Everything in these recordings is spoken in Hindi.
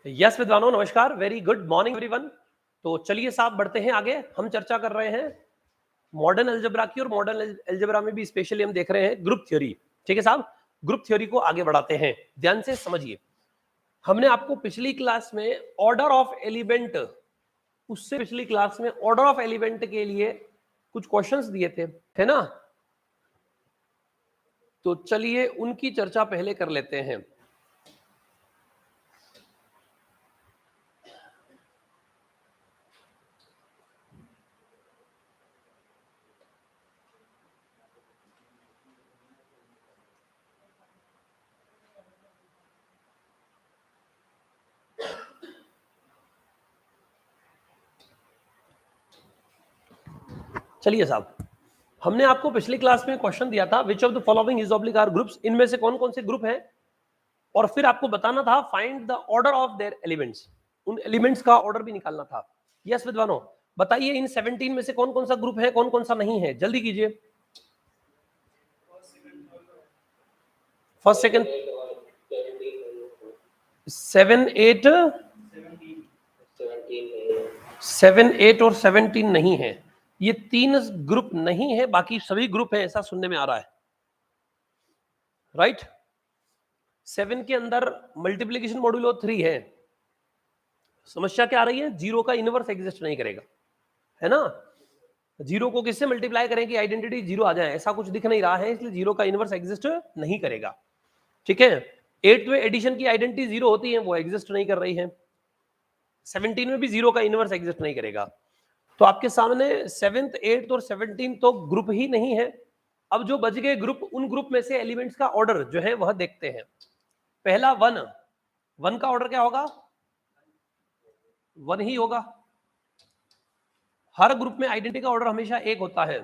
यस विद्वानों, नमस्कार, वेरी गुड मॉर्निंग एवरीवन। तो चलिए साहब बढ़ते हैं आगे। हम चर्चा कर रहे हैं मॉडर्न अलजेब्रा की, और मॉडर्न अलजेब्रा में भी स्पेशली हम देख रहे हैं ग्रुप थ्योरी। ठीक है साहब, ग्रुप थ्योरी को आगे बढ़ाते हैं। ध्यान से समझिए, हमने आपको पिछली क्लास में ऑर्डर ऑफ एलिमेंट, उससे पिछली क्लास में ऑर्डर ऑफ एलिमेंट के लिए कुछ क्वेश्चंस दिए थे, है ना? तो चलिए उनकी चर्चा पहले कर लेते हैं। चलिए साहब, हमने आपको पिछली क्लास में क्वेश्चन दिया था, which of the following is oblique or groups, इनमें से कौन कौन से ग्रुप हैं, और फिर आपको बताना था find the order of their elements, उन एलिमेंट्स का ऑर्डर भी निकालना था। यस विद्वानों, बताइए इन 17 में से कौन कौन सा ग्रुप है, कौन कौन सा नहीं है, जल्दी कीजिए। फर्स्ट सेकंड 7 8 और 17 नहीं है। ये 3 ग्रुप नहीं है, बाकी सभी ग्रुप है, ऐसा सुनने में आ रहा है। राइट? 7 के अंदर मल्टीप्लीकेशन मॉड्यूलो 3 है। समस्या क्या आ रही है? जीरो का इनवर्स एग्जिस्ट नहीं करेगा, है ना? जीरो को किससे मल्टीप्लाई करें कि आइडेंटिटी जीरो आ जाए, ऐसा कुछ दिख नहीं रहा है, इसलिए जीरो का इनवर्स एग्जिस्ट नहीं करेगा। ठीक है, 8th में एडिशन की आइडेंटिटी जीरो होती है, वो एग्जिस्ट नहीं कर रही है। 17 में भी जीरो का इनवर्स एग्जिस्ट नहीं करेगा। तो आपके सामने 7th 8th और 17 तो ग्रुप ही नहीं है। अब जो बच गए ग्रुप, उन ग्रुप में से एलिमेंट्स का ऑर्डर जो है वह देखते हैं। पहला 1 का ऑर्डर क्या होगा? 1 ही होगा। हर ग्रुप में आइडेंटिटी का ऑर्डर हमेशा एक होता है।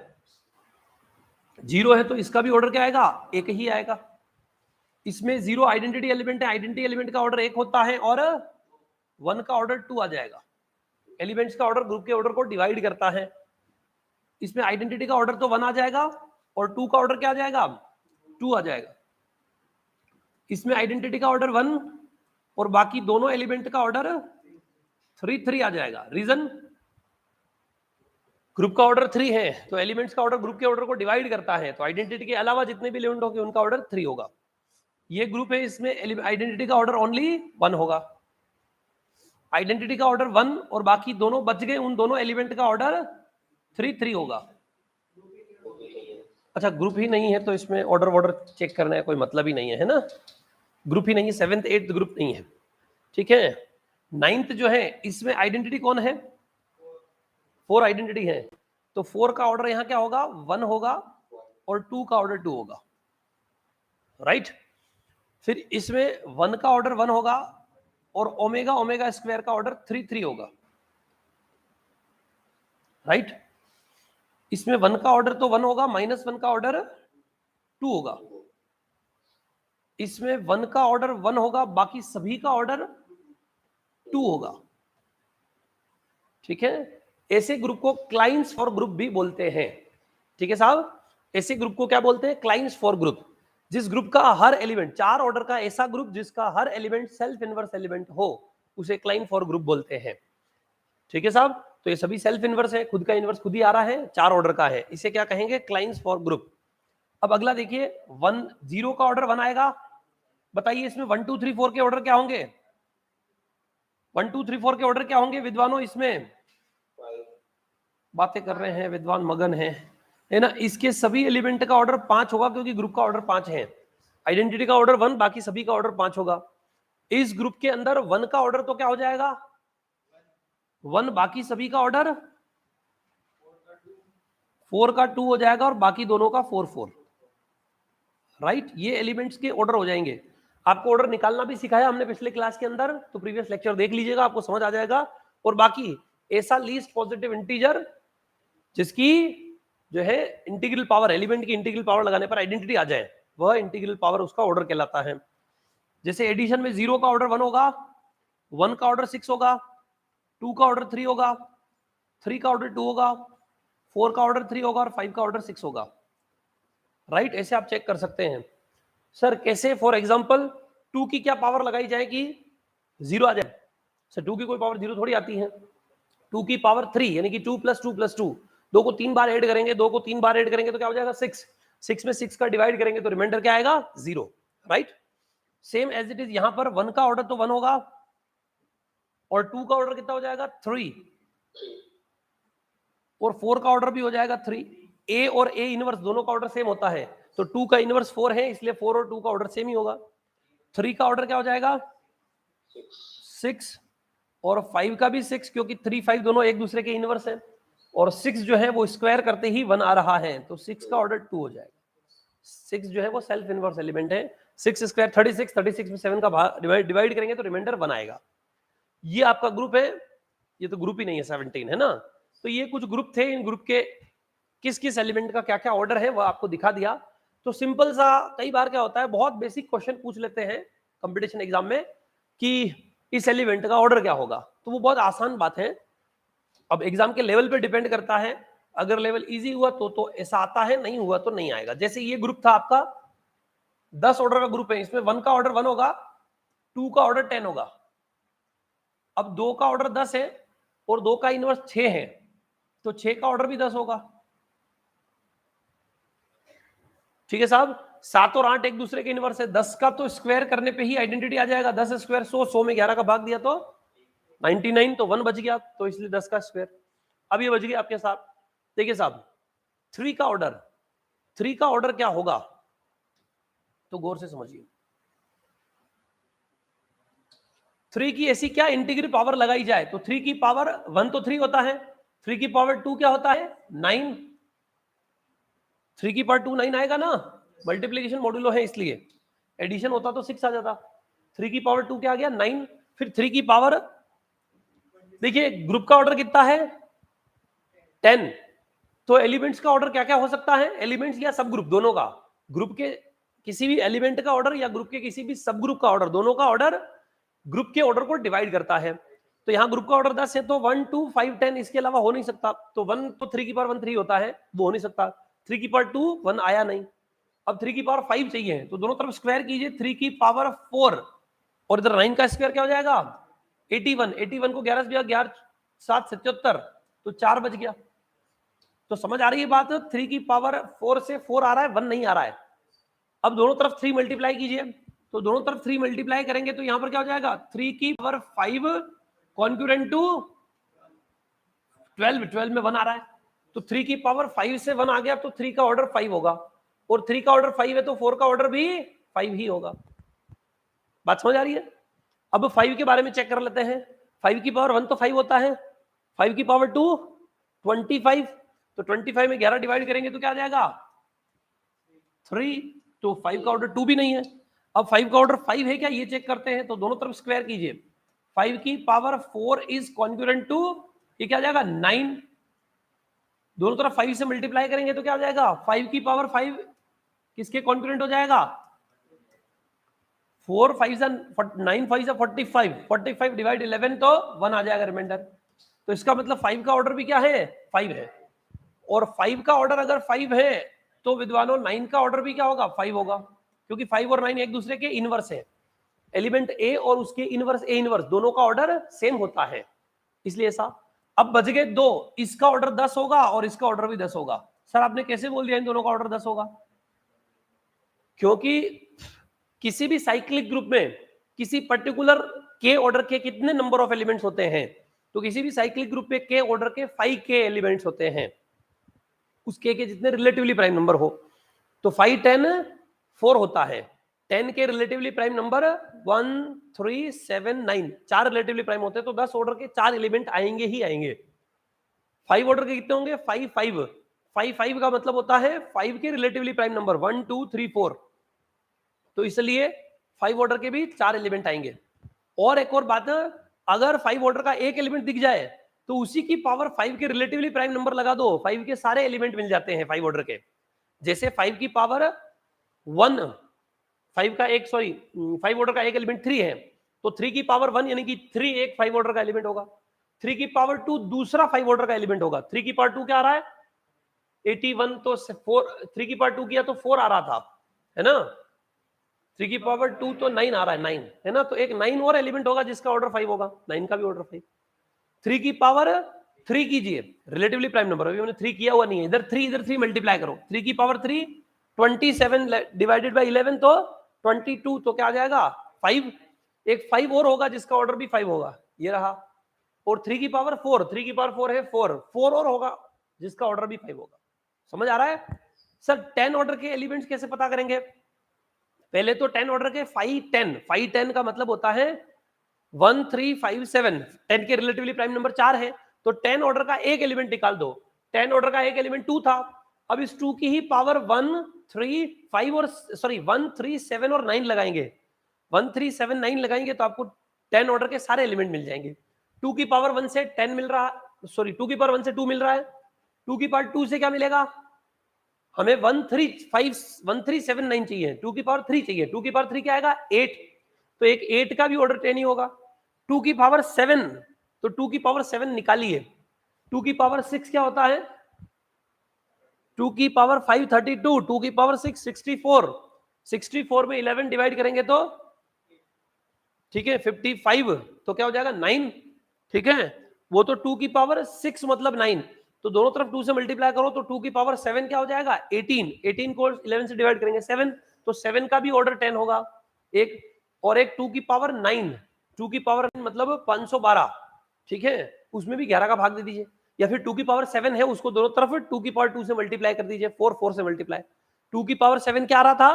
0 है तो इसका भी ऑर्डर क्या आएगा? एक ही आएगा। इसमें 0 आइडेंटिटी एलिमेंट है, आइडेंटिटी एलिमेंट का ऑर्डर एक होता है, और 1 का ऑर्डर 2 आ जाएगा। एलिमेंट्स का ऑर्डर ग्रुप के ऑर्डर को डिवाइड करता है। इसमें आइडेंटिटी का ऑर्डर तो 1 आ जाएगा, और 2 का ऑर्डर क्या आ जाएगा? 2 आ जाएगा। इसमें आइडेंटिटी का ऑर्डर 1 और बाकी दोनों एलिमेंट का ऑर्डर 3 आ जाएगा। रीजन? ग्रुप का ऑर्डर 3 है, तो एलिमेंट्स का ऑर्डर ग्रुप के ऑर्डर को डिवाइड करता है, तो आइडेंटिटी के अलावा जितने भी एलिमेंट होंगे उनका ऑर्डर 3 होगा। ये ग्रुप है, इसमें आइडेंटिटी का ऑर्डर ओनली 1 होगा। आइडेंटिटी का ऑर्डर 1 और बाकी दोनों बच गए, उन दोनों एलिमेंट का ऑर्डर 3 होगा। अच्छा, ग्रुप ही नहीं है तो इसमें ऑर्डर चेक करने का कोई मतलब ही नहीं है ना? ग्रुप ही नहीं है, 7th 8th ग्रुप नहीं है। ठीक है, 9th जो है इसमें आइडेंटिटी कौन है? 4 आइडेंटिटी है, तो 4 का ऑर्डर यहां क्या होगा? 1 होगा, और 2 का ऑर्डर 2 होगा। राइट? फिर इसमें 1 का ऑर्डर 1 होगा, और ओमेगा स्क्वायर का ऑर्डर 3 होगा। राइट? इसमें 1 का ऑर्डर तो 1 होगा, -1 का ऑर्डर 2 होगा। इसमें 1 का ऑर्डर 1 होगा, बाकी सभी का ऑर्डर 2 होगा। ठीक है, ऐसे ग्रुप को क्लाइंस फॉर ग्रुप भी बोलते हैं। ठीक है साहब, ऐसे ग्रुप को क्या बोलते हैं? Clans for group. जिस ग्रुप का हर एलिमेंट, 4 ऑर्डर का ऐसा ग्रुप जिसका हर एलिमेंट सेल्फ इनवर्स एलिमेंट हो, उसे क्लाइन फॉर ग्रुप बोलते हैं। ठीक है साहब, तो ये सभी सेल्फ इनवर्स है, खुद का इनवर्स खुद ही आ रहा है, 4 ऑर्डर का है, इसे क्या कहेंगे? Clans for group. अब अगला देखिए, 0 का ऑर्डर 1 आएगा। बताइए इसमें 1 2 3 4 के ऑर्डर क्या होंगे? 1 2 3 4 के ऑर्डर क्या होंगे विद्वानों? इसमें बातें कर रहे हैं विद्वान, मगन है ना? इसके सभी एलिमेंट का ऑर्डर 5 होगा, क्योंकि ग्रुप का ऑर्डर 5 है। आइडेंटिटी का ऑर्डर 1, बाकी सभी का ऑर्डर 5 होगा। इस ग्रुप के अंदर 1 का ऑर्डर तो क्या हो जाएगा? 1, बाकी सभी का ऑर्डर 4 का 2 हो जाएगा, और बाकी दोनों का 4 राइट? ये एलिमेंट्स के ऑर्डर हो जाएंगे। आपको ऑर्डर निकालना भी सिखाया हमने पिछले क्लास के अंदर, तो प्रीवियस लेक्चर देख लीजिएगा, आपको समझ आ जाएगा। और बाकी ऐसा लीस्ट पॉजिटिव इंटीजर जिसकी जो है इंटीग्रल पावर, एलिमेंट की इंटीग्रल पावर लगाने पर आइडेंटिटी आ जाए, वह इंटीग्रल पावर उसका ऑर्डर कहलाता है। जैसे एडिशन में 0 का ऑर्डर 1 होगा, 1 का ऑर्डर 6 होगा, 2 का ऑर्डर 3 होगा, 3 का ऑर्डर 2 होगा, 4 का ऑर्डर 3 होगा, और 5 का ऑर्डर 6 होगा। राइट? ऐसे आप चेक कर सकते हैं। सर कैसे? फॉर एग्जाम्पल 2 की क्या पावर लगाई जाए कि 0 आ जाए? सर 2 की कोई पावर 0 थोड़ी आती है। 2 की पावर 3 यानी कि 2 + 2 + 2, 2 को 3 बार ऐड करेंगे, 2 को 3 बार ऐड करेंगे तो क्या हो जाएगा 6, 6 में 6 का डिवाइड करेंगे तो रिमाइंडर क्या आएगा 0, right. Same as it is यहां पर 1 का ऑर्डर तो 1 होगा और 2 का ऑर्डर कितना हो जाएगा 3 और 4 का ऑर्डर भी हो जाएगा 3। ए और ए इनवर्स दोनों का ऑर्डर सेम होता है, तो 2 का इनवर्स 4 है, इसलिए 4 और 2 का ऑर्डर सेम ही होगा। 3 का ऑर्डर क्या हो जाएगा 6 और 5 का भी 6, क्योंकि 3 5 दोनों एक दूसरे के इनवर्स हैं और 6 जो है वो स्क्वायर करते ही 1 आ रहा है, तो 6 का ऑर्डर 2 हो जाएगा। 6 जो है वो सेल्फ इनवर्स एलिमेंट है। 6 स्क्वायर 36, 36 में 7 का डिवाइड करेंगे तो रिमाइंडर 1 आएगा। ये आपका ग्रुप है, ये तो ग्रुप ही नहीं है 17 है ना। तो ये कुछ ग्रुप थे, इन ग्रुप के किस किस एलिमेंट का क्या क्या ऑर्डर है वो आपको दिखा दिया। तो सिंपल सा, कई बार क्या होता है बहुत बेसिक क्वेश्चन पूछ लेते हैं कंपटीशन एग्जाम में कि इस एलिमेंट का ऑर्डर क्या होगा, तो वो बहुत आसान बात है। अब एग्जाम के लेवल पे डिपेंड करता है, अगर लेवल इजी हुआ तो ऐसा आता है, नहीं हुआ तो नहीं आएगा। जैसे ये ग्रुप था आपका 10 ऑर्डर का ग्रुप है, इसमें 1 का ऑर्डर 1 होगा, 2 का ऑर्डर 10 होगा। अब 2 का ऑर्डर 10 है और 2 का इनवर्स 6 है, तो 6 का ऑर्डर भी 10 होगा। ठीक है साहब, 7 और 8 एक दूसरे के इनवर्स है, 10 का तो स्क्वायर करने पे ही आइडेंटिटी आ जाएगा, 10 स्क्वायर 100, 100 में 11 का भाग दिया तो 99, तो 1 बच गया, तो इसलिए 10 का स्क्वायर। अब ये बच गया आपके साथ। देखिए साहब 3 का ऑर्डर, 3 का ऑर्डर क्या होगा, तो गौर से समझिए। 3 की ऐसी क्या इंटीग्रल पावर लगाई जाए, तो 3 की पावर 1 तो 3 होता है, 3 की पावर 2 क्या होता है 9, 3 की पावर 2 9 आएगा ना, मल्टीप्लीकेशन मॉड्यूलो है इसलिए, एडिशन होता तो 6 आ जाता। 3 की पावर 2 क्या आ गया 9, फिर 3 की पावर, देखिए ग्रुप का ऑर्डर कितना है 10, तो एलिमेंट्स का ऑर्डर क्या क्या हो सकता है, एलिमेंट्स या सब ग्रुप दोनों का, ग्रुप के किसी भी एलिमेंट का ऑर्डर या ग्रुप के किसी भी सब ग्रुप का ऑर्डर, दोनों का ऑर्डर ग्रुप के ऑर्डर को डिवाइड करता है। तो यहाँ ग्रुप का ऑर्डर 10 है तो 1 2 5 10 इसके अलावा हो नहीं सकता, तो 1 तो 3 की पावर 1 3 होता है, वो हो नहीं सकता। 3 की पावर 2 1 आया नहीं, अब 3 की पावर 5 चाहिए, तो दोनों तरफ स्क्वायर कीजिए, 3 की पावर 4 और इधर 9 का स्क्वायर क्या हो जाएगा 81, 81 को 11 से 11 7 77, तो 4 बच गया। तो समझ आ रही है बात, 3 की पावर 4 से 4 आ रहा है, 1 नहीं आ रहा है। अब दोनों तरफ 3 मल्टीप्लाई कीजिए, तो दोनों तरफ 3 मल्टीप्लाई करेंगे तो यहां पर क्या हो जाएगा 3 की पावर 5 कॉन्क्यूरेंट टू 12, 12 में 1 आ रहा है, तो 3 की पावर 5 से 1 आ गया, तो 3 का ऑर्डर 5 होगा, और 3 का ऑर्डर 5 है तो 4 का ऑर्डर भी 5 ही होगा। बात समझ आ रही है। अब 5 के बारे में चेक कर लेते हैं, 5 की पावर 1 तो 5 होता है, 5 की पावर 2 25, तो 25 में 11 डिवाइड करेंगे तो क्या आ जाएगा 3, तो 5 का ऑर्डर 2 भी नहीं है। अब 5 का ऑर्डर 5 है क्या, ये चेक करते हैं, तो दोनों तरफ स्क्वायर कीजिए, 5 की पावर 4 इज कॉन्क्यूरेंट टू, ये क्या आ जाएगा 9, दोनों तरफ 5 से मल्टीप्लाई करेंगे तो क्या आ जाएगा 5 की पावर 5 किसके कॉन्क्यूरेंट हो जाएगा 4 5 9 5 45, 45 डिवाइड 11 तो 1 आ जाएगा रिमाइंडर। तो इसका मतलब 5 का ऑर्डर भी क्या है 5 है, और 5 का ऑर्डर अगर 5 है तो विद्वानों 9 का ऑर्डर भी क्या होगा 5 होगा, क्योंकि 5 और 9 एक दूसरे के इनवर्स है, एलिमेंट ए और उसके इनवर्स ए इनवर्स दोनों का ऑर्डर सेम होता है, इसलिए ऐसा। अब बच गए 2, इसका ऑर्डर 10 होगा और इसका ऑर्डर भी 10 होगा। सर आपने कैसे बोल दिया इन दोनों का ऑर्डर 10 होगा, क्योंकि किसी भी साइक्लिक ग्रुप में किसी पर्टिकुलर के ऑर्डर के कितने नंबर ऑफ एलिमेंट्स होते हैं, तो किसी भी साइक्लिक ग्रुप में के ऑर्डर के 5 के एलिमेंट्स होते हैं, उस के जितने रिलेटिवली प्राइम नंबर हो, तो 5 10 4 होता है, 10 के relatively prime number 1 3 7 9, 4 relatively prime होते हैं, तो 10 ऑर्डर के 4 एलिमेंट आएंगे ही आएंगे। 5 ऑर्डर के कितने होंगे 5 5 5 5 का मतलब होता है 5 के रिलेटिवली प्राइम नंबर 1 2 3 4, तो इसलिए 5 ऑर्डर के भी 4 एलिमेंट आएंगे। और एक और बात, अगर 5 ऑर्डर का एक एलिमेंट दिख जाए तो उसी की पावर 5 के रिलेटिवली प्राइम नंबर लगा दो, 5 के सारे एलिमेंट मिल जाते हैं 5 ऑर्डर के। जैसे 5 की पावर 1 5 का एक 5 ऑर्डर का एक एलिमेंट 3 है, तो 3 की पावर 1 यानी कि 3 एक 5 ऑर्डर का एलिमेंट होगा, 3 की पावर 2 दूसरा 5 ऑर्डर का एलिमेंट होगा, 3 की पावर 2 क्या आ रहा है 81, तो 4 3 की पावर 2 किया तो 4 आ रहा था, है ना, 3 की पावर 2 तो 9 आ रहा है, 9 है ना, तो एक 9 और एलिमेंट होगा जिसका ऑर्डर 5 होगा, 9 का भी ऑर्डर 5। 3 की पावर 3 कीजिए, रिलेटिवली प्राइम नंबर, अभी हमने 3 किया हुआ नहीं है, इधर 3 इधर 3 मल्टीप्लाई करो, 3 की पावर 3 27 डिवाइडेड बाय 11 तो 22, तो क्या आ जाएगा 5, एक 5 और होगा जिसका ऑर्डर भी 5 होगा, ये रहा। और 3 की पावर 4, 3 की पावर 4 है 4 और होगा जिसका ऑर्डर भी 5 होगा। समझ आ रहा है सर? 10 ऑर्डर के एलिमेंट्स कैसे पता करेंगे? पहले तो 10 ऑर्डर के 5 10 का मतलब होता है 1 3 5 7, 10 के रिलेटिवली प्राइम नंबर 4 है, तो 10 ऑर्डर का एक एलिमेंट निकाल दो। 10 ऑर्डर का एक एलिमेंट 2 था, अब इस 2 की ही पावर 1 3 5 और सॉरी 1 3 7 और 9 लगाएंगे, 1 3 7 9 लगाएंगे तो आपको 10 ऑर्डर के सारे एलिमेंट मिल जाएंगे। 2 की पावर 1 से 10 मिल रहा, सॉरी 2 की पावर 1 से 2 मिल रहा है, 2 की पावर 2 से क्या मिलेगा, हमें 1 3 5 1 3 7 9 चाहिए, 2 की पावर 3 चाहिए, 2 की पावर 3 क्या आएगा 8, तो एक 8 का भी ऑर्डर 10 ही होगा। 2 की पावर 7, तो 2 की पावर 7 निकालिए, 2 की पावर 6 क्या होता है, 2 की पावर 5 32, 2 की पावर 6 64, 64 में 11 डिवाइड करेंगे तो ठीक है 55, तो क्या हो जाएगा 9, ठीक है, वो तो 2 की पावर 6 मतलब 9, तो दोनों तरफ 2 से मल्टीप्लाई करो तो 2 की पावर 7 क्या हो जाएगा 18, 18 को 11 से डिवाइड करेंगे 7, तो 7 का भी ऑर्डर 10 होगा एक, और एक 2 की पावर 9, 2 की पावर मतलब 512, ठीक है, उसमें भी 11 का भाग दे दीजिए, या फिर 2 की पावर 7 है उसको दोनों तरफ 2 की पावर 2 से मल्टीप्लाई कर दीजिए, 4 4 से मल्टीप्लाई, 2 की पावर 7 क्या आ रहा था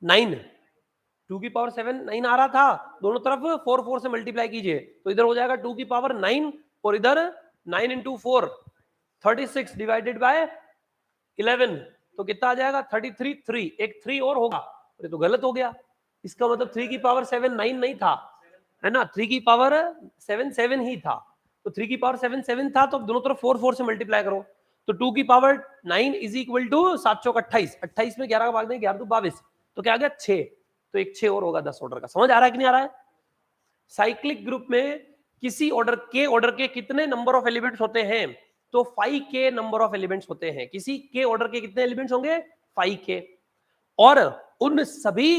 9, 2 की पावर 7 9 आ रहा था, दोनों तरफ 4 4 से मल्टीप्लाई कीजिए, तो इधर हो जाएगा 2 की पावर 9 और इधर 9 इंटू 4 36 डिवाइडेड बाय 11, तो कितना आ जाएगा 33 3, एक 3 और होगा, अरे तो गलत हो गया, इसका मतलब 3 की पावर 7 9 नहीं था, है ना, 3 की पावर 7 7 ही था, तो 3 की पावर 7 7 था, तो दोनों तरफ 4 4 से मल्टीप्लाई करो, तो 2 की पावर 9 इज इक्वल टू 7 चौक 28, 28 में 11 का भाग देंगे 11 2 22, तो क्या आ गया 6, तो एक 6 और होगा 10 ऑर्डर का। समझ आ रहा है कि नहीं आ रहा है? साइक्लिक ग्रुप में किसी ऑर्डर के कितने नंबर ऑफ एलिमेंट्स होते हैं, तो 5k नंबर ऑफ एलिमेंट्स होते हैं, किसी के ऑर्डर के कितने एलिमेंट्स होंगे 5k, और उन सभी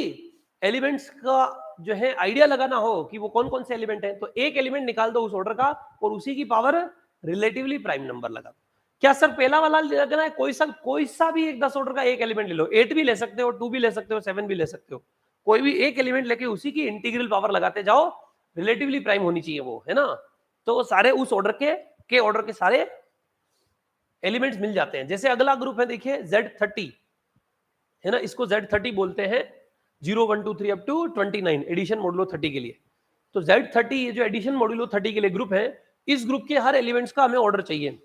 एलिमेंट्स का जो है आइडिया लगाना हो कि वो कौन कौन से एलिमेंट है, तो एक एलिमेंट निकाल दो उस ऑर्डर का और उसी की पावर रिलेटिवली प्राइम नंबर लगा। क्या सर पहला वाला लगना है, कोई सा भी एक 10 ऑर्डर का एक एलिमेंट ले लो, 8 भी ले सकते हो, 2 भी ले सकते हो, 7 भी ले सकते हो, कोई भी एक एलिमेंट लेके उसी की इंटीग्रल पावर लगाते जाओ, रिलेटिवली प्राइम होनी चाहिए वो, है ना, तो सारे उस ऑर्डर के ऑर्डर के सारे एलिमेंट्स मिल जाते हैं। जैसे अगला ग्रुप है देखिए Z30, है ना, इसको Z30 बोलते हैं, 0 1 2 3 अप टू 29 एडिशन मॉडुलो 30 के लिए, तो Z30 ये जो एडिशन मॉडुलो 30 के लिए ग्रुप है, इस ग्रुप के हर एलिमेंट्स का हमें ऑर्डर चाहिए,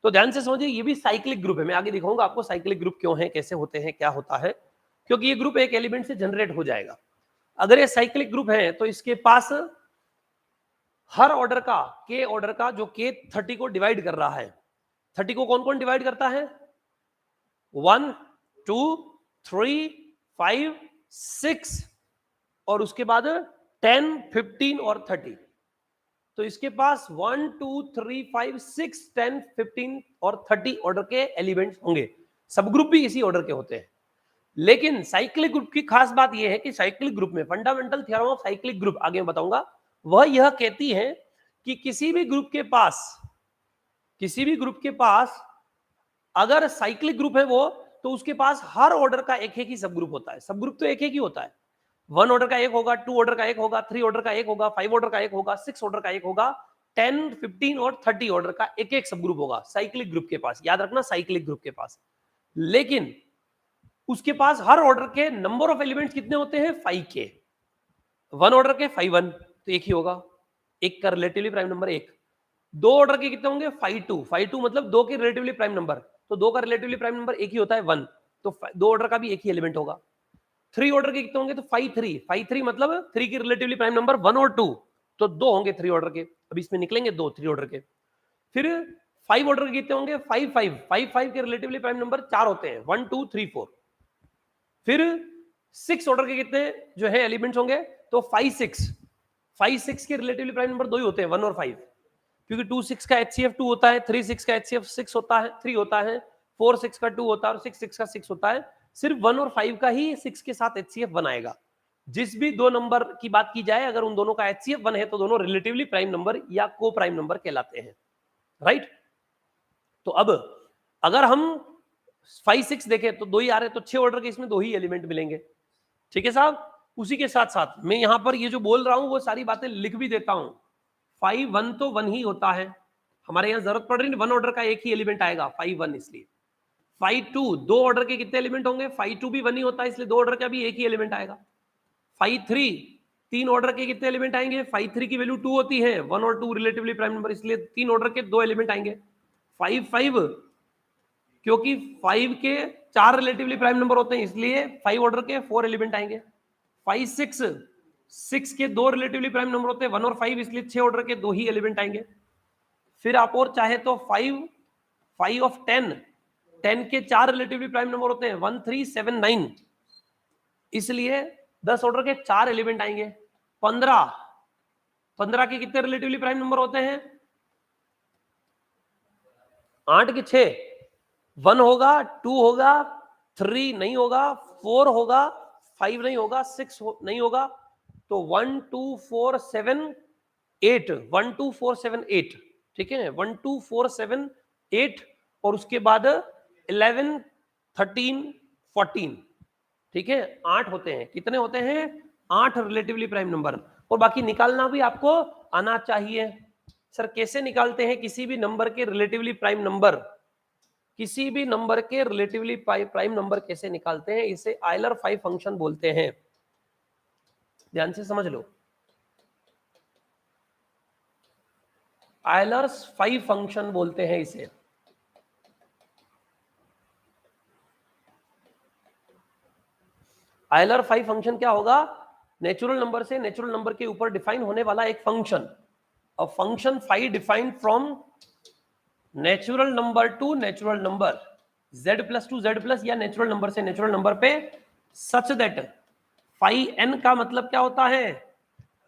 तो ध्यान से समझिए ये भी साइक्लिक ग्रुप है, मैं आगे दिखाऊंगा आपको साइक्लिक ग्रुप क्यों है, कैसे होते हैं, क्या होता है, क्योंकि ये ग्रुप एक एलिमेंट से जनरेट हो जाएगा। अगर ये साइक्लिक ग्रुप है तो इसके पास हर ऑर्डर का के ऑर्डर का जो के 30 को डिवाइड कर रहा है, 30 को कौन कौन डिवाइड करता है 1 2 3 5 6 और उसके बाद 10 15 और 30, तो इसके पास 1 2 3 5 6 10 15 और 30 ऑर्डर के एलिमेंट्स होंगे, सब ग्रुप भी इसी ऑर्डर के होते हैं। लेकिन साइक्लिक ग्रुप की खास बात यह है कि साइक्लिक ग्रुप में fundamental theorem of cyclic group आगे मैं बताऊंगा, वह यह कहती है कि किसी भी ग्रुप के पास अगर साइक्लिक ग्रुप है वो, तो उसके पास हर ऑर्डर का एक ही सब ग्रुप होता है, सब ग्रुप तो एक ही होता है, 1 ऑर्डर का एक होगा, 2 ऑर्डर का एक होगा, 3 ऑर्डर का एक होगा, 5 ऑर्डर का एक होगा, 6 ऑर्डर का एक होगा, 10 15 और 30 ऑर्डर का एक सब ग्रुप होगा साइक्लिक ग्रुप के पास, याद रखना साइक्लिक ग्रुप के पास। लेकिन उसके पास हर ऑर्डर के नंबर ऑफ एलिमेंट्स कितने होते हैं 5k, 1 ऑर्डर के 5 1 तो एक ही होगा, एक का रिलेटिवली प्राइम नंबर एक, 2 ऑर्डर के कितने होंगे 5 2 मतलब 2 के रिलेटिवली प्राइम नंबर, तो 2 का रिलेटिवली प्राइम नंबर एक ही होता है 1, तो 2 ऑर्डर का भी एक ही एलिमेंट होगा। 3 ऑर्डर के कितने होंगे तो 5 3 मतलब 3 की रिलेटिवली प्राइम नंबर 1 और 2, तो 2 होंगे 3 ऑर्डर के, अभी इसमें निकलेंगे 2 3 ऑर्डर के। फिर 5 ऑर्डर के कितने होंगे 5 5 के रिलेटिवली प्राइम नंबर 4 होते हैं 1 2 3 4। फिर 6 ऑर्डर के कितने जो है एलिमेंट्स होंगे तो 5 6 के रिलेटिवली प्राइम नंबर 2 ही होते हैं 1 और 5, क्योंकि 2 6 का HCF 2 होता है, 3 6 का HCF 6 होता है 3 होता है, 4 6 का 2 होता है और 6 6 का 6 होता है, सिर्फ 1 और 5 का ही 6 के साथ HCF बनाएगा, जिस भी दो नंबर की बात की जाए, अगर उन दोनों का HCF 1 है तो दोनों रिलेटिवली प्राइम नंबर या को प्राइम नंबर कहलाते हैं, राइट। तो अब अगर हम 5 6 देखें तो 2 ही आ रहे, तो 6 ऑर्डर के इसमें 2 ही एलिमेंट मिलेंगे, ठीक है साहब। उसी के साथ साथ मैं यहां पर ये जो बोल रहा हूं वो सारी बातें लिख भी देता हूं। 5 1 तो 1 ही होता है, हमारे यहां जरूरत पड़ रही है 1 ऑर्डर का एक ही एलिमेंट आएगा 5 1, इसलिए 5 2 2 ऑर्डर के कितने एलिमेंट होंगे, 5 2 भी 1 ही होता है, इसलिए 2 ऑर्डर का भी एक ही एलिमेंट आएगा। 5 3 3 ऑर्डर के कितने एलिमेंट आएंगे, 5 3 की वैल्यू 2 होती है, 1 और 2 रिलेटिवली प्राइम नंबर, इसलिए 3 ऑर्डर के 2 एलिमेंट आएंगे। 5 5 क्योंकि 5 के 4 रिलेटिवली प्राइम नंबर होते हैं, इसलिए 5 ऑर्डर के 4 एलिमेंट आएंगे। 5 6 6 के 2 रिलेटिवली प्राइम नंबर होते हैं, 1 और 5, इसलिए 6 ऑर्डर के 2 ही एलिमेंट आएंगे। फिर आप और चाहे तो 5 ऑफ 10 के 4 रिलेटिवली प्राइम नंबर होते हैं, 1 3 7 9, इसलिए 10 ऑर्डर के 4 एलिमेंट आएंगे। 15 के कितने रिलेटिवली प्राइम नंबर होते हैं, 8 के 6, 1 होगा, 2 होगा, 3 नहीं होगा, 4 होगा, 5 नहीं होगा, 6 नहीं होगा, तो 1 2 4 7 8, 1 2 4 7 8, ठीक है, 1 2 4 7 8, और उसके बाद 11 13 14, ठीक है, 8 होते हैं। कितने होते हैं, 8 रिलेटिवली प्राइम नंबर, और बाकी निकालना भी आपको आना चाहिए। सर कैसे निकालते हैं किसी भी नंबर के रिलेटिवली प्राइम नंबर, किसी भी नंबर के रिलेटिवली प्राइम नंबर कैसे निकालते हैं, इसे आयलर 5 फंक्शन बोलते हैं, ध्यान से समझ लो। आयलर्स 5 फंक्शन बोलते हैं इसे। आयलर 5 फंक्शन क्या होगा, नेचुरल नंबर से नेचुरल नंबर के ऊपर डिफाइन होने वाला एक function, a function 5 defined from natural number to natural number, z+ to z+ या नेचुरल नंबर से नेचुरल नंबर पे, सच दैट फाइ n का मतलब क्या होता है,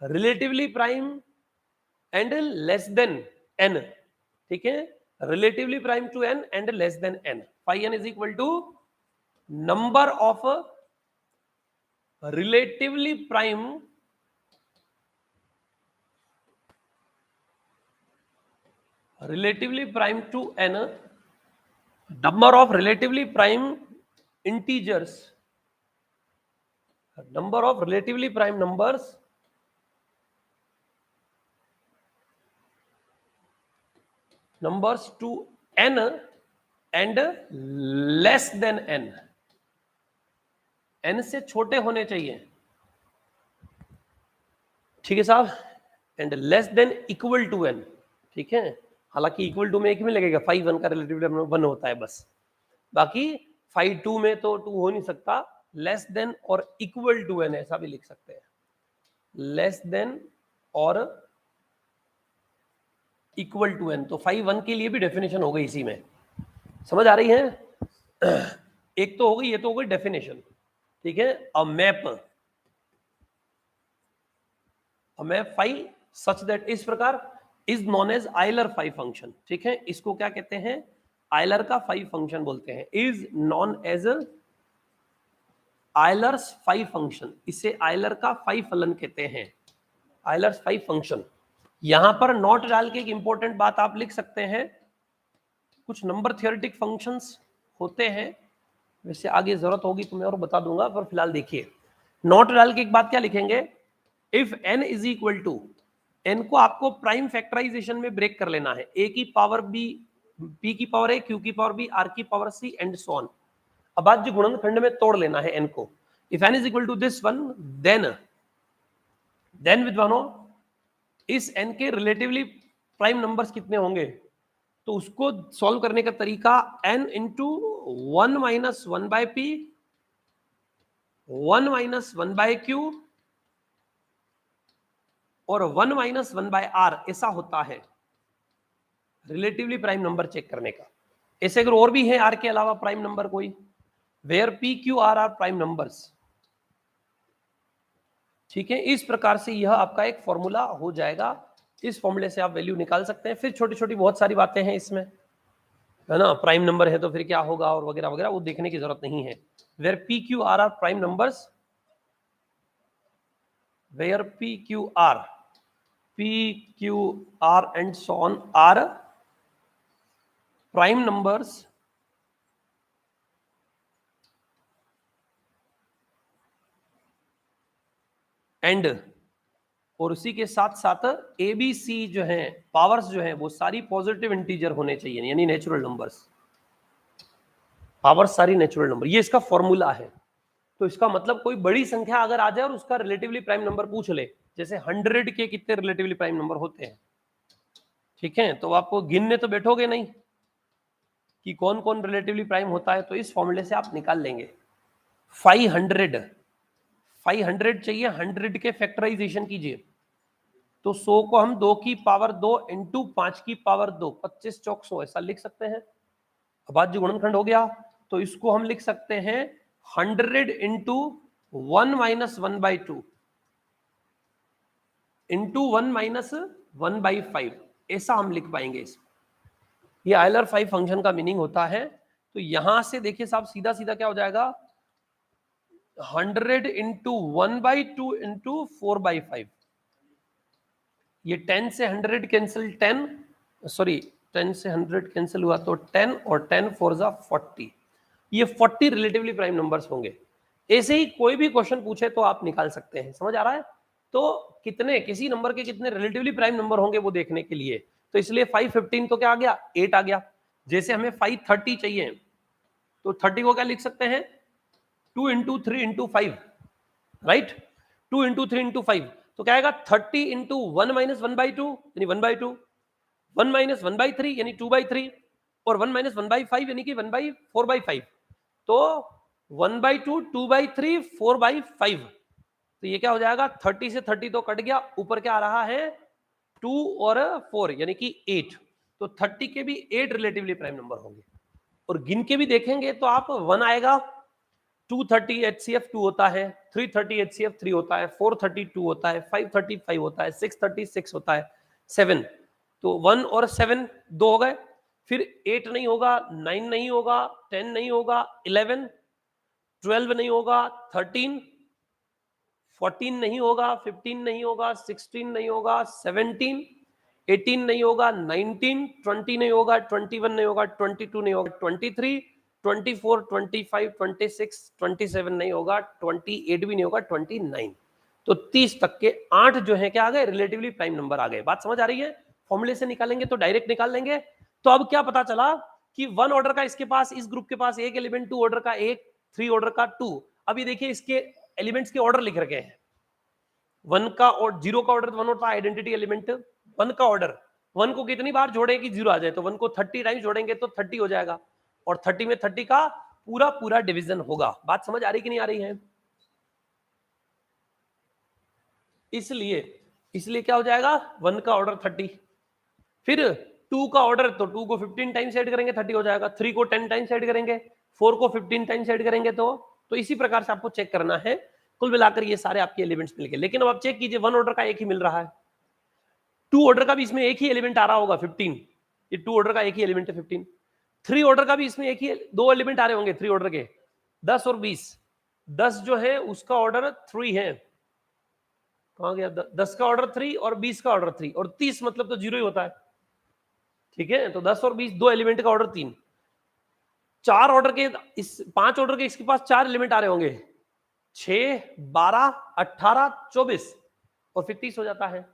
relatively prime and less than n, ठीक है, relatively prime to n and less than n। Phi n is equal to number of relatively prime to n, number of relatively prime integers, number of relatively prime numbers to n and less than n, n से छोटे होने चाहिए, ठीक है साहब, and less than equal to n, ठीक है, हालांकि इक्वल टू में एक में लगेगा, 5 1 का रिलेटिवली 1 होता है बस, बाकी 5 2 में तो 2 हो नहीं सकता, लेस देन और इक्वल टू n ऐसा भी लिख सकते हैं, लेस देन और इक्वल टू n, तो 5 1 के लिए भी डेफिनेशन हो गई इसी में, समझ आ रही है। एक तो हो गई, ये तो हो गई डेफिनेशन, ठीक है। अ मैप 5 सच दैट, इस प्रकार is known as Euler 5 function, ठीक है, इसको क्या कहते हैं, आयलर का 5 फंक्शन बोलते हैं, is known as Euler's 5 function, इसे आयलर का 5 फलन कहते हैं, आयलर्स 5 फंक्शन। यहां पर नोट डाल के एक इंपॉर्टेंट बात आप लिख सकते हैं, कुछ नंबर थियोरेटिक फंक्शंस होते हैं, वैसे आगे जरूरत होगी तो मैं और बता दूंगा, पर फिलहाल देखिए नोट डाल के एक बात क्या लिखेंगे, if n is equal to, n को आपको प्राइम फैक्टराइजेशन में ब्रेक कर लेना है, a की पावर b, p की पावर a, q की पावर b, r की power c and so on. अब आज जो गुणनखंड में तोड़ लेना है n को, if n is equal to this one, then विद्वानों इस n के रिलेटिवली प्राइम नंबर्स कितने होंगे, तो उसको सॉल्व करने का तरीका n into 1 minus 1 by p, 1 minus 1 by q और 1 माइनस 1 बाय r, ऐसा होता है रिलेटिवली प्राइम नंबर चेक करने का। ऐसे अगर और भी है r के अलावा प्राइम नंबर कोई, where p q r are prime numbers, ठीक है, इस प्रकार से यह आपका एक फॉर्मूला हो जाएगा, इस फॉर्मूले से आप वैल्यू निकाल सकते हैं। फिर छोटी छोटी बहुत सारी बातें हैं इसमें, है ना, प्राइम नंबर है तो फिर क्या होगा और वगैरह वगैरह, वो देखने की जरूरत नहीं है। Where P Q R are prime numbers where PQR and so on are prime numbers and और उसी के साथ साथ ABC जो है पावर्स जो है वो सारी पॉजिटिव इंटीजर होने चाहिए, यानी नेचुरल नंबर्स, पावर्स सारी नेचुरल नंबर, ये इसका फॉर्मूला है। तो इसका मतलब कोई बड़ी संख्या अगर आ जाए और उसका रिलेटिवली प्राइम नंबर पूछ ले, जैसे 100 के कितने रिलेटिवली प्राइम नंबर होते हैं, ठीक है, तो आपको गिनने तो बैठोगे नहीं कि कौन कौन रिलेटिवली प्राइम होता है, तो इस फॉर्मूले से आप निकाल लेंगे। 500 चाहिए, 100 के फैक्टराइजेशन कीजिए, तो 100 को हम 2 की पावर 2 इंटू 5 की पावर 2, 25 चौक 100 ऐसा लिख सकते हैं। अब आज जो गुणनखंड हो गया तो इसको हम लिख सकते हैं 100 इंटू 1 माइनस 1/2 इंटू 1 माइनस 1/5, ऐसा हम लिख पाएंगे इसको। ये आयलर 5 फंक्शन का मीनिंग होता है। तो यहां से देखिए साहब, सीधा सीधा क्या हो जाएगा, 100 इंटू 1/2 इंटू 4/5, ये 10 से 100 कैंसिल 10, सॉरी 10 से 100 कैंसिल हुआ तो 10 और 10 4 जा 40, ये 40 रिलेटिवली प्राइम नंबर्स होंगे। ऐसे ही कोई भी क्वेश्चन पूछे तो आप निकाल सकते हैं, समझ आ रहा है। तो कितने, किसी नंबर के कितने रिलेटिवली प्राइम नंबर होंगे वो देखने के लिए, तो इसलिए 515 तो क्या आ गया, 8 आ गया। जैसे हमें 530 चाहिए तो 30 को क्या लिख सकते हैं, 2 into 3 into 5, right, 2 into 3 into 5, तो क्या आएगा 30 इंटू 1 माइनस 1/2 यानी 1/2, 1 माइनस 1/3 यानी 2/3, और 1 माइनस 1/5 यानी कि 1/4/5, तो 1/2 2/3 4/5, तो ये क्या हो जाएगा, 30 से 30 तो कट गया, ऊपर क्या आ रहा है 2 और 4 यानी कि 8, तो 30 के भी 8 रिलेटिवली प्राइम नंबर होंगे। और गिन के भी देखेंगे तो आप 1 आएगा, 230 HCF 2 होता है, 330 HCF 3 होता है, 430 2 होता है, 530 5 होता है, 630 6 होता है, 7, तो 1 और 7 2 हो गए, फिर 8 नहीं होगा, 9 नहीं होगा, 10 नहीं होगा, 11 12 नहीं होगा, 13 14 नहीं होगा, 15 नहीं होगा, 16 नहीं होगा, 17 18 नहीं होगा, 19 20 नहीं होगा, 21 नहीं होगा, 22 नहीं होगा, 23 24 25 26 27 नहीं होगा, 28 भी नहीं होगा, 29, तो 30 तक के 8 जो है क्या आ गए, रिलेटिवली प्राइम नंबर आ गए। बात समझ आ रही है। फॉर्मूले से निकालेंगे तो डायरेक्ट निकाल लेंगे। तो अब क्या पता चला कि 1 ऑर्डर का इसके पास, इस ग्रुप के पास एक एलिमेंट, 2 ऑर्डर का एक, 3 ऑर्डर का 2। अभी देखिए इसके एलिमेंट्स के ऑर्डर लिख रखे हैं, 1 का और 0 का ऑर्डर 1 होता है, आइडेंटिटी एलिमेंट 1 का ऑर्डर, 1 को कितनी बार जोड़े कि 0 आ जाए, तो 1 को 30 टाइम्स जोड़ेंगे तो 30 हो जाएगा, और 30 में 30 का पूरा पूरा डिवीजन होगा। बात समझ आ रही कि नहीं आ रही है। इसलिए क्या हो जाएगा, 1 का ऑर्डर 30, फिर 2 का ऑर्डर, तो 2 को 15 टाइम्स ऐड करेंगे 30 हो जाएगा, 3 को 10 टाइम्स ऐड करेंगे, 4 को 15 टाइम्स ऐड करेंगे, तो इसी प्रकार से आपको चेक करना है। कुल मिलाकर ये सारे आपके एलिमेंट्स मिल गए। लेकिन अब आप चेक कीजिए, 1 ऑर्डर का एक ही मिल रहा है, 2 ऑर्डर का भी इसमें एक ही एलिमेंट आ रहा होगा 15, ये 2 ऑर्डर का एक ही एलिमेंट है 15, 3 ऑर्डर का भी इसमें एक ही 2 एलिमेंट आ रहे होंगे 3 ऑर्डर के, 10 और 20, 10 जो है उसका ऑर्डर 3 है, कहां गया, 10 का ऑर्डर 3 और 20 का ऑर्डर 3, और 30 मतलब तो 0 ही होता है, ठीक है, तो 10 और 20 2 एलिमेंट का ऑर्डर 3, 4 ऑर्डर के, इस 5 ऑर्डर के इसके पास 4 एलिमेंट आ रहे होंगे, 6 12 18 24 और फिर 30 हो जाता है।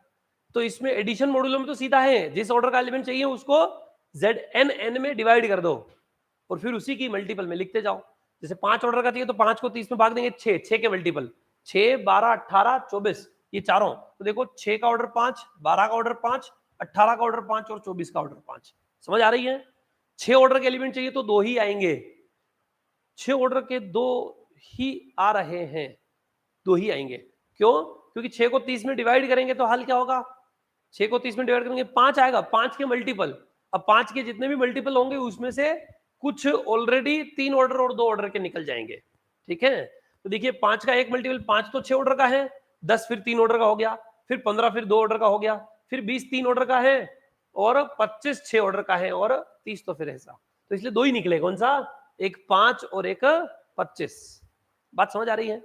तो इसमें एडिशन मॉड्यूलो में तो सीधा है, जिस ऑर्डर का एलिमेंट चाहिए उसको Zn में डिवाइड कर दो और फिर उसी की मल्टीपल में लिखते जाओ। जैसे 5 ऑर्डर का चाहिए तो 5 को 30 में भाग देंगे, 6 के मल्टीपल 6 12 18 24, ये चारों, तो देखो 6 का ऑर्डर 5, 12 का ऑर्डर 5, 18 का ऑर्डर 5 और 24 का ऑर्डर 5। समझ आ रही है। 6 ऑर्डर के एलिमेंट चाहिए तो 2 ही आएंगे, 6 ऑर्डर के 2 ही आ रहे हैं, 2 ही आएंगे। क्यों? क्योंकि 6 को 30 में डिवाइड करेंगे तो हल क्या होगा, 6 को 30 में डिवाइड करेंगे 5 आएगा, 5 के मल्टीपल, अब 5 के जितने भी मल्टीपल होंगे उसमें से कुछ ऑलरेडी 3 ऑर्डर और 2 ऑर्डर के निकल जाएंगे, ठीक है। तो देखिए 5 का एक मल्टीपल 5 तो 6 ऑर्डर का है, 10 फिर 3 ऑर्डर का हो गया, फिर 15 फिर 2 ऑर्डर का हो गया, फिर 20 3 ऑर्डर का है, और 25 6 ऑर्डर का है, और 30 तो फिर ऐसा, तो इसलिए 2 ही निकले, कौन सा, एक 5 और एक 25। बात समझ आ रही है।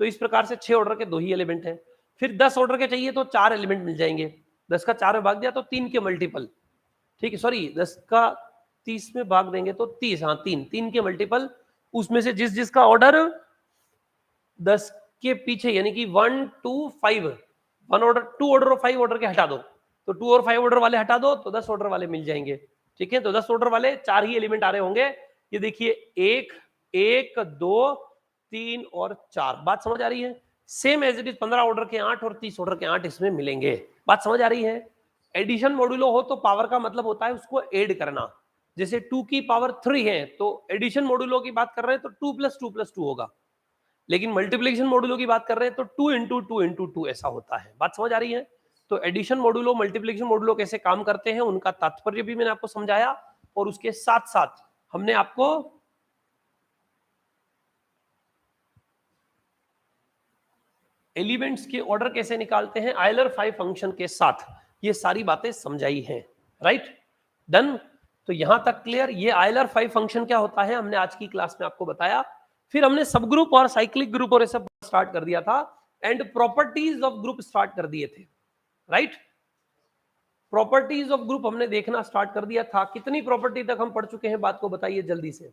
तो इस प्रकार से 6 ऑर्डर के 2 ही एलिमेंट हैं। फिर 10 ऑर्डर के चाहिए तो 4 एलिमेंट मिल जाएंगे, 10 का 4 में भाग दिया तो 3 के मल्टीपल, ठीक है, सॉरी 10 का 30 में भाग देंगे तो 30, हाँ 3 के मल्टीपल, उसमें से जिस जिसका ऑर्डर 10 के पीछे यानी कि 1 2 5, 1 ऑर्डर 2 ऑर्डर और 5 ऑर्डर के हटा दो, तो 2 और 5 ऑर्डर वाले हटा दो तो 10 ऑर्डर वाले मिल जाएंगे, ठीक है। तो 10 ऑर्डर वाले 4 ही एलिमेंट आ रहे होंगे, ये देखिए 1 1 2 3 और 4, बात समझ आ रही है। Same as it is 15 order के 8 और 30 ऑर्डर के 8 इसमें मिलेंगे, बात समझ आ रही है। एडिशन मॉड्यूलो हो तो पावर का मतलब होता है उसको ऐड करना, जैसे 2 की पावर 3 है तो एडिशन मॉड्यूलो की बात कर रहे हैं तो 2 + 2 + 2 होगा, लेकिन मल्टीप्लिकेशन मॉड्यूलो की बात कर रहे हैं तो 2 × 2 × 2 ऐसा होता है, बात समझ आ रही है। तो एडिशन मॉड्यूलो मल्टीप्लिकेशन मॉड्यूलो कैसे काम करते हैं उनका तात्पर्य भी मैंने आपको समझाया, और उसके साथ साथ हमने आपको एलिमेंट्स के ऑर्डर कैसे निकालते हैं आयलर 5 फंक्शन के साथ, ये सारी बातें समझाई हैं, राइट, डन। तो यहां तक क्लियर। ये आयलर 5 फंक्शन क्या होता है हमने आज की क्लास में आपको बताया, फिर हमने सब ग्रुप और साइक्लिक ग्रुप और ये सब स्टार्ट कर दिया था, and properties of group start कर दिए थे, राइट। प्रॉपर्टीज ऑफ ग्रुप हमने देखना स्टार्ट कर दिया था। कितनी प्रॉपर्टी तक हम पढ़ चुके हैं, बात को बताइए जल्दी से।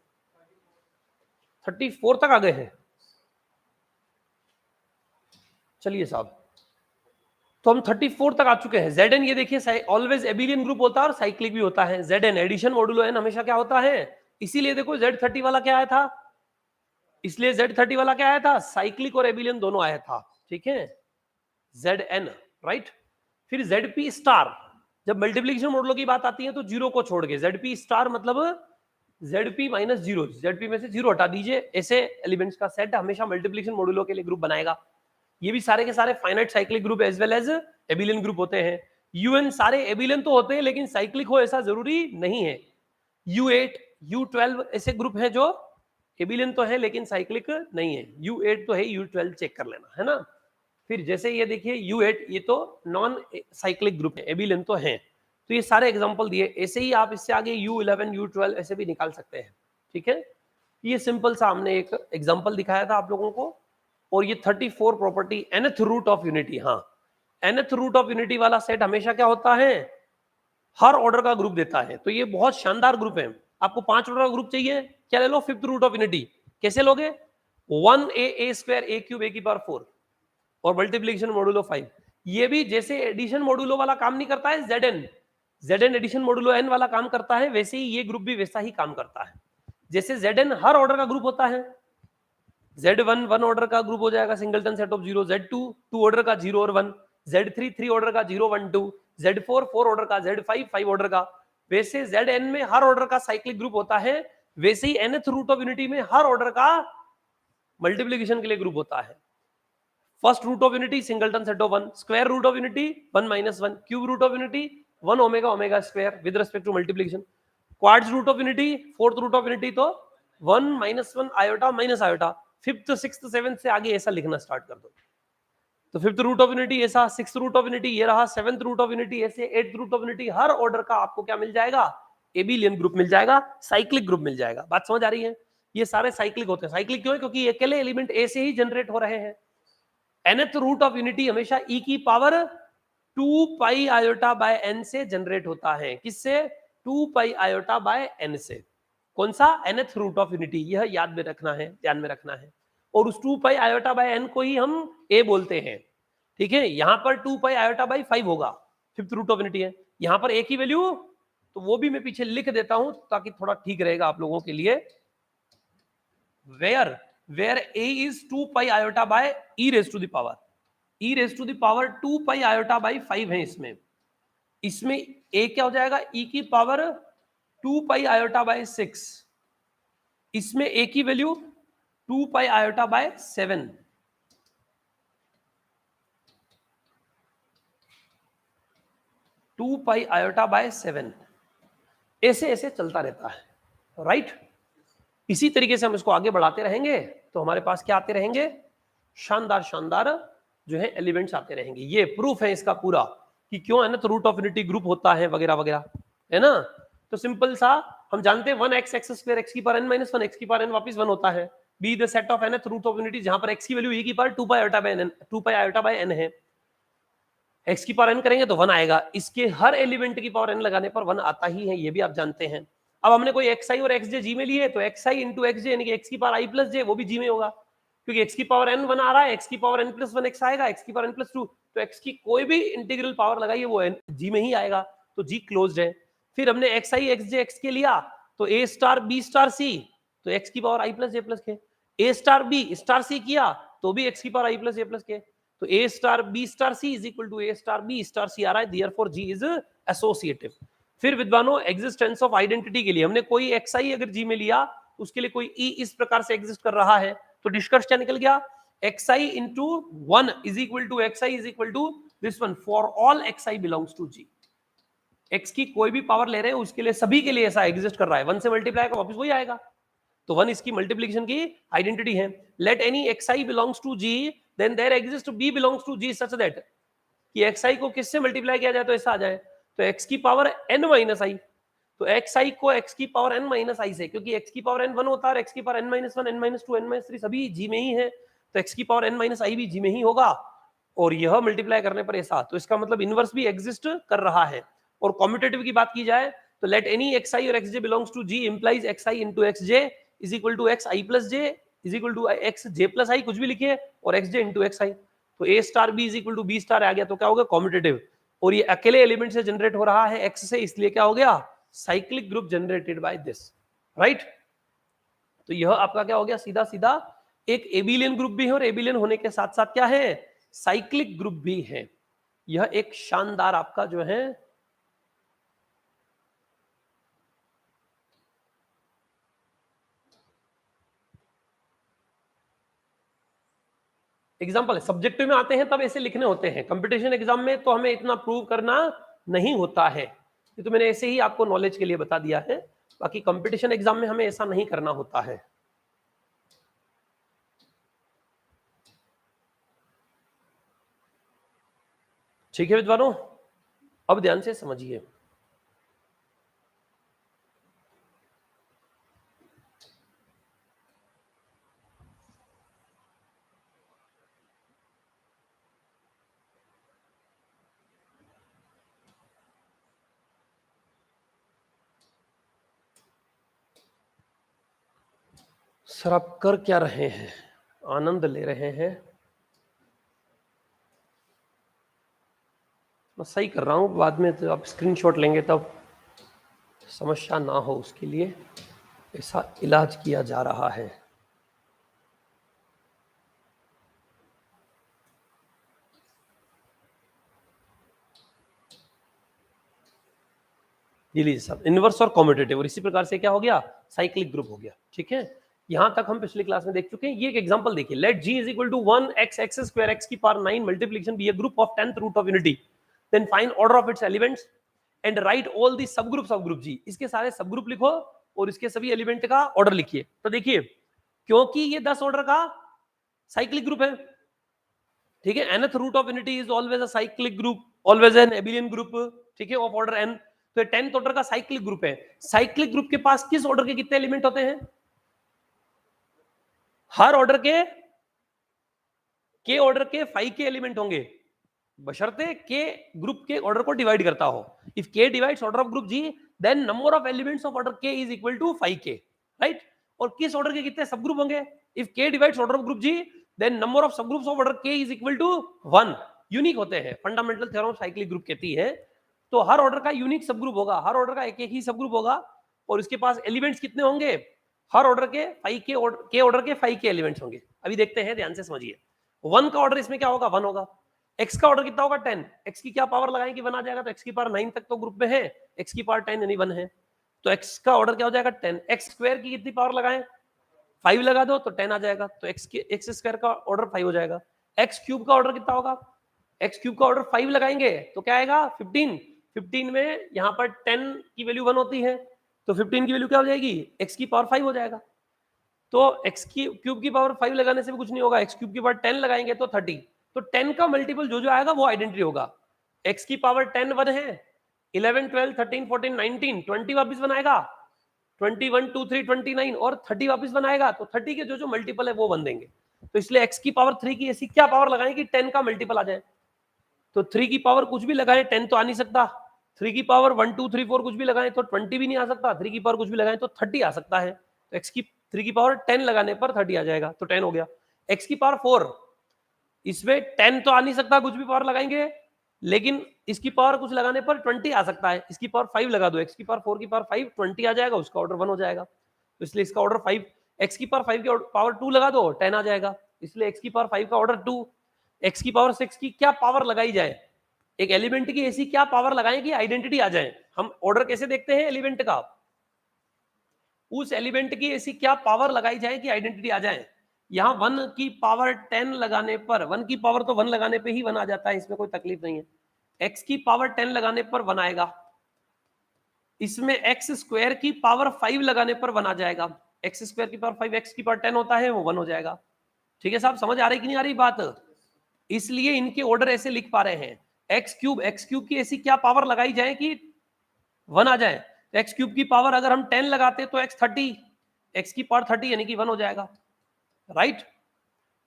34 तक आ गए हैं, चलिए साहब, तो हम 34 तक आ चुके हैं। Zn ये देखिए ऑलवेज एबिलियन ग्रुप होता है और साइक्लिक भी होता है। Zn एडिशन मॉडुलो n हमेशा क्या होता है, इसीलिए देखो Z30 वाला क्या आया था, इसलिए Z30 वाला क्या आया था, साइक्लिक और एबिलियन दोनों आया था, ठीक है, Zn, राइट। फिर Zp स्टार, जब मल्टीप्लिकेशन मॉडुलो की बात आती है तो जीरो को छोड़ के Zp स्टार मतलब Zp माइनस जीरो, Zp में से जीरो हटा दीजिए, ऐसे एलिमेंट्स का सेट हमेशा मल्टीप्लिकेशन मॉडुलो के लिए ग्रुप बनाएगा। ये भी सारे के सारे finite cyclic group as well as abelian group होते हैं। यूएन सारे एबिलियन तो होते हैं लेकिन साइक्लिक हो ऐसा जरूरी नहीं है। U8 U12 ऐसे ग्रुप हैं जो एबिलियन तो है लेकिन साइक्लिक नहीं है। U8 तो है, U12 चेक कर लेना, है ना। फिर जैसे ये देखिए U8 ये तो नॉन साइक्लिक ग्रुप है, एबिलियन तो है। तो ये सारे एग्जांपल दिए, ऐसे ही आप इससे आगे U11 U12 ऐसे भी निकाल सकते हैं, ठीक है। ये सिंपल सा हमने एक एग्जांपल दिखाया था आप लोगों को। और ये 34 property nth root of unity, हाँ nth रूट ऑफ यूनिटी वाला सेट हमेशा क्या होता है, हर ऑर्डर का ग्रुप देता है। तो ये बहुत शानदार ग्रुप है। आपको 5 ऑर्डर का ग्रुप चाहिए, क्या ले लो, 5th रूट ऑफ यूनिटी। कैसे लोगे, 1a² a³ a⁴ और मल्टीप्लिकेशन मॉडुलो 5। ये भी जैसे एडिशन मॉडुलो वाला काम नहीं करता है Zn एडिशन मॉडुलो n वाला काम करता है, वैसे ही ये ग्रुप भी वैसा ही काम करता है। जैसे Zn हर ऑर्डर का ग्रुप होता है, Z1 1 ऑर्डर का ग्रुप हो जाएगा singleton set of zero, Z2 2 order का 0 और 1, Z3 3 ऑर्डर का 0 1 2, Z4 4 ऑर्डर का, Z5 5 ऑर्डर का। वैसे Zn में हर ऑर्डर का साइक्लिक ग्रुप होता है, वैसे ही nth रूट ऑफ यूनिटी में हर ऑर्डर का मल्टीप्लिकेशन के लिए ग्रुप होता है। First root of unity singleton set of 1, square root of unity 1 - 1, cube root of unity 1 omega omega square with respect to multiplication, quads root of unity, fourth root of unity तो 1 - 1 iota minus iota. 5th 6th 7th से आगे ऐसा लिखना स्टार्ट कर दो। तो 5th रूट ऑफ यूनिटी ऐसा, 6th रूट ऑफ यूनिटी ये रहा, 7th रूट ऑफ यूनिटी ऐसे, 8th रूट ऑफ यूनिटी। हर ऑर्डर का आपको क्या मिल जाएगा, एबिलियन ग्रुप मिल जाएगा, साइक्लिक ग्रुप मिल जाएगा। बात समझ आ रही है। ये सारे साइक्लिक होते हैं। साइक्लिक क्यों है, क्योंकि अकेले एलिमेंट ए से ही जनरेट हो रहे हैं। nth रूट ऑफ यूनिटी हमेशा e की power 2 pi iota by n से जनरेट होता है। किससे, 2 पाई आयोटा बाय n से। कौन सा, nth रूट ऑफ यूनिटी, यह याद में रखना है, ध्यान में रखना है। और उस 2 पाई आयोटा बाय n को ही हम a बोलते हैं, ठीक है। यहां पर 2 पाई आयोटा बाय 5 होगा, 5th रूट ऑफ यूनिटी है। यहां पर a की वैल्यू, तो वो भी मैं पीछे लिख देता हूं ताकि थोड़ा ठीक रहेगा आप लोगों के लिए। where a is 2 pi iota by e raised to the power 2 pi iota by 5 है। इसमें a क्या हो जाएगा, e की पावर 2 pi iota by 6, इसमें a की value 2 pi iota by 7, two pi iota by 7, ऐसे ऐसे चलता रहता है, राइट। इसी तरीके से हम इसको आगे बढ़ाते रहेंगे तो हमारे पास क्या आते रहेंगे, शानदार शानदार जो है एलिमेंट्स आते रहेंगे। ये प्रूफ है इसका पूरा कि क्यों nth root of unity group होता है वगैरह वगैरह, है ना। तो सिंपल सा हम जानते हैं 1x x² x की पावर n - 1 x की पावर n वापस 1 होता है। Be the set of nth root of unity जहां पर x की वैल्यू e की power 2 pi iota by n है। x की पावर n करेंगे तो 1 आएगा। इसके हर एलिमेंट की पावर n लगाने पर 1 आता ही है, ये भी आप जानते हैं। अब हमने कोई xi और xj g में लिए तो xi इंटू xj यानी कि x की पावर i प्लस j वो भी g में होगा, क्योंकि x की पावर n 1 आ रहा है, x की पावर n प्लस 1 x आएगा, x की पावर n प्लस 2, तो x की कोई भी इंटीग्रल पावर लगाइए वो g में ही आएगा, तो g क्लोज्ड है। फिर हमने xi xj x के लिया तो a star b star c, तो x की power i plus j plus k, a star b star c किया तो भी x की power i plus j plus k, तो a star b star c is equal to a star b star c आ रहा है, देयरफॉर g इज एसोसिएटिव। फिर विद्वानों एग्जिस्टेंस ऑफ आइडेंटिटी के लिए हमने कोई xi अगर g में लिया तो उसके लिए कोई e इस प्रकार से एग्जिस्ट कर रहा है, तो निष्कर्ष क्या निकल गया, xi into 1 is equal to xi is equal to this one for all xi belongs to g। x की कोई भी पावर ले रहे हैं उसके लिए सभी के लिए ऐसा एग्जिस्ट कर रहा है, 1 से मल्टीप्लाई का वापस वही आएगा, तो 1 इसकी मल्टीप्लिकेशन की आइडेंटिटी है। Let any xi belongs to g then there exist b belongs to g such that कि xi को किससे मल्टीप्लाई किया जाए तो ऐसा आ जाए, तो x की पावर n माइनस आई, तो xi को x की पावर n माइनस आई से, क्योंकि x की पावर n 1 होता है और x की power n minus 1 n minus 2 n minus 3 सभी g में ही है, तो x की पावर n माइनस आई भी g में ही होगा, और यह मल्टीप्लाई करने पर ऐसा, तो इसका मतलब इनवर्स भी एग्जिस्ट कर रहा है। और कॉम्यूटेटिव की बात की जाए तो लेट एनी xi और xj belongs to g implies xi into xj is equal to xi plus j is equal to xj plus i, कुछ भी लिखिए, और xj इंटू xi, तो a star b is equal to b star आ गया, तो क्या हो गया कॉम्यूटेटिव, और ये अकेले एलिमेंट से जनरेट हो रहा है x से, इसलिए क्या हो गया cyclic group generated by this, right. तो यह आपका क्या हो गया सीधा सीधा एक एबिलियन ग्रुप भी है, और एबिलियन होने के साथ साथ क्या है साइक्लिक ग्रुप भी है। यह एक शानदार आपका जो है एग्जाम्पल है, सब्जेक्टिव में आते हैं तब ऐसे लिखने होते हैं, कंपटीशन एग्जाम में तो हमें इतना प्रूव करना नहीं होता है, ये तो मैंने ऐसे ही आपको नॉलेज के लिए बता दिया है, बाकी कंपटीशन एग्जाम में हमें ऐसा नहीं करना होता है। ठीक है विद्वानों, अब ध्यान से समझिए, सर आप कर क्या रहे हैं, आनंद ले रहे हैं, मैं सही कर रहा हूं, बाद में तो आप स्क्रीनशॉट लेंगे तब समस्या ना हो, उसके लिए ऐसा इलाज किया जा रहा है। ये लीजिए साहब, इनवर्स और कॉम्यूटेटिव, और इसी प्रकार से क्या हो गया साइक्लिक ग्रुप हो गया। ठीक है, यहां तक हम पिछली क्लास में देख चुके हैं। ये एक एग्जांपल देखिए, let g is equal to 1 x x square x की power 9 multiplication be a group of 10th root of unity, then find order of its elements and write all the subgroups of group g। इसके सारे सब ग्रुप लिखो और इसके सभी एलिमेंट का ऑर्डर लिखिए। तो देखिए, क्योंकि ये 10 ऑर्डर का साइक्लिक ग्रुप है, ठीक है, nth root of unity is always a cyclic group, always an abelian group, ठीक है, ऑफ ऑर्डर n, तो 10th ऑर्डर का साइक्लिक ग्रुप है। साइक्लिक ग्रुप के पास किस ऑर्डर के कितने एलिमेंट होते हैं, हर ऑर्डर के ऑर्डर के 5 के एलिमेंट होंगे, बशर्ते के ग्रुप के ऑर्डर को डिवाइड करता हो। इफ के divides order of group G then number of elements of order के is equal to 5k, right. और किस ऑर्डर के कितने सब ग्रुप होंगे, इफ के divides order of group G then number of subgroups of order के इज इक्वल टू 1। यूनिक होते हैं, fundamental theorem of cyclic group कहती है। तो हर ऑर्डर का यूनिक सब ग्रुप होगा, हर ऑर्डर का एक एक ही सब ग्रुप होगा, और इसके पास एलिमेंट्स कितने होंगे, हर ऑर्डर के 5 के ऑर्डर के 5 के एलिमेंट्स होंगे। अभी देखते हैं, ध्यान से समझिए। 1 का ऑर्डर इसमें क्या होगा, 1 होगा। x का ऑर्डर कितना होगा, 10। x की क्या पावर लगाएं कि 1 आ जाएगा, तो x की पावर 9 तक तो ग्रुप में है, x की पावर 10 यानी 1 है, तो x का ऑर्डर क्या हो जाएगा 10। x स्क्वायर की कितनी पावर लगाएं, 5 लगा दो तो 10 आ जाएगा, तो x स्क्वायर का ऑर्डर 5 हो जाएगा। x क्यूब का ऑर्डर कितना होगा, x क्यूब का ऑर्डर 5 लगाएंगे तो क्या आएगा 15। 15 में यहाँ पर 10 की वैल्यू 1 होती है, तो 15 की वैल्यू क्या हो जाएगी, x की पावर 5 हो जाएगा। तो x की क्यूब की पावर 5 लगाने से भी कुछ नहीं होगा, x क्यूब की पावर 10 लगाएंगे तो 30, तो 10 का मल्टीपल जो जो आएगा वो आइडेंटिटी होगा। x की पावर 10 1 है, 11 12 13 14 19 20 वापस बनाएगा, 21 2 3 29 और 30 वापस बनाएगा, तो 30 के जो जो मल्टीपल है वो बन देंगे। तो इसलिए x की पावर 3 की ऐसी क्या पावर लगाएं कि 10 का मल्टीपल आ जाए, तो 3 की पावर कुछ भी लगाएं 10 तो आ नहीं सकता, 3 की पावर 1 2 3 4 कुछ भी लगाएं तो 20 भी नहीं आ सकता, 3 की पावर कुछ भी लगाएं तो 30 आ सकता है। तो x की 3 की पावर 10 लगाने पर 30 आ जाएगा, तो 10 हो गया। x की पावर 4, इसमें 10 तो आ नहीं सकता, कुछ भी पावर लगाएंगे, लेकिन इसकी पावर कुछ लगाने पर 20 आ सकता है। इसकी पावर 5 लगा दो, x की पावर 4 की पावर 5, 20 आ जाएगा, उसका ऑर्डर 1 हो जाएगा, तो इसलिए इसका ऑर्डर 5। x की पावर 5 की पावर 2 लगा दो, 10 आ जाएगा, इसलिए x की पावर 5 का ऑर्डर 2। x की पावर 6 की क्या पावर लगाई जाए, एक एलिमेंट की ऐसी क्या पावर लगाएं कि आइडेंटिटी आ जाए। हम ऑर्डर कैसे देखते हैं एलिमेंट का, उस एलिमेंट की ऐसी क्या पावर लगाई जाए कि आइडेंटिटी आ जाए। यहां 1 की पावर 10 लगाने पर, 1 की पावर तो 1 लगाने पे ही 1 आ जाता है, इसमें कोई तकलीफ नहीं है। x की पावर 10 लगाने पर 1 आएगा, इसमें x स्क्वायर की पावर 5 लगाने पर 1 आ जाएगा, x स्क्वायर की पावर 5 x की पावर 10 होता है, वो 1 हो जाएगा। ठीक है साहब, समझ आ रही कि नहीं आ रही बात, इसलिए इनके ऑर्डर ऐसे लिख पा रहे हैं। x क्यूब की ऐसी क्या पावर लगाई जाए कि 1 आ जाए। x क्यूब की पावर अगर हम 10 लगाते तो x 30, x की पावर 30 यानी कि 1 हो जाएगा, राइट।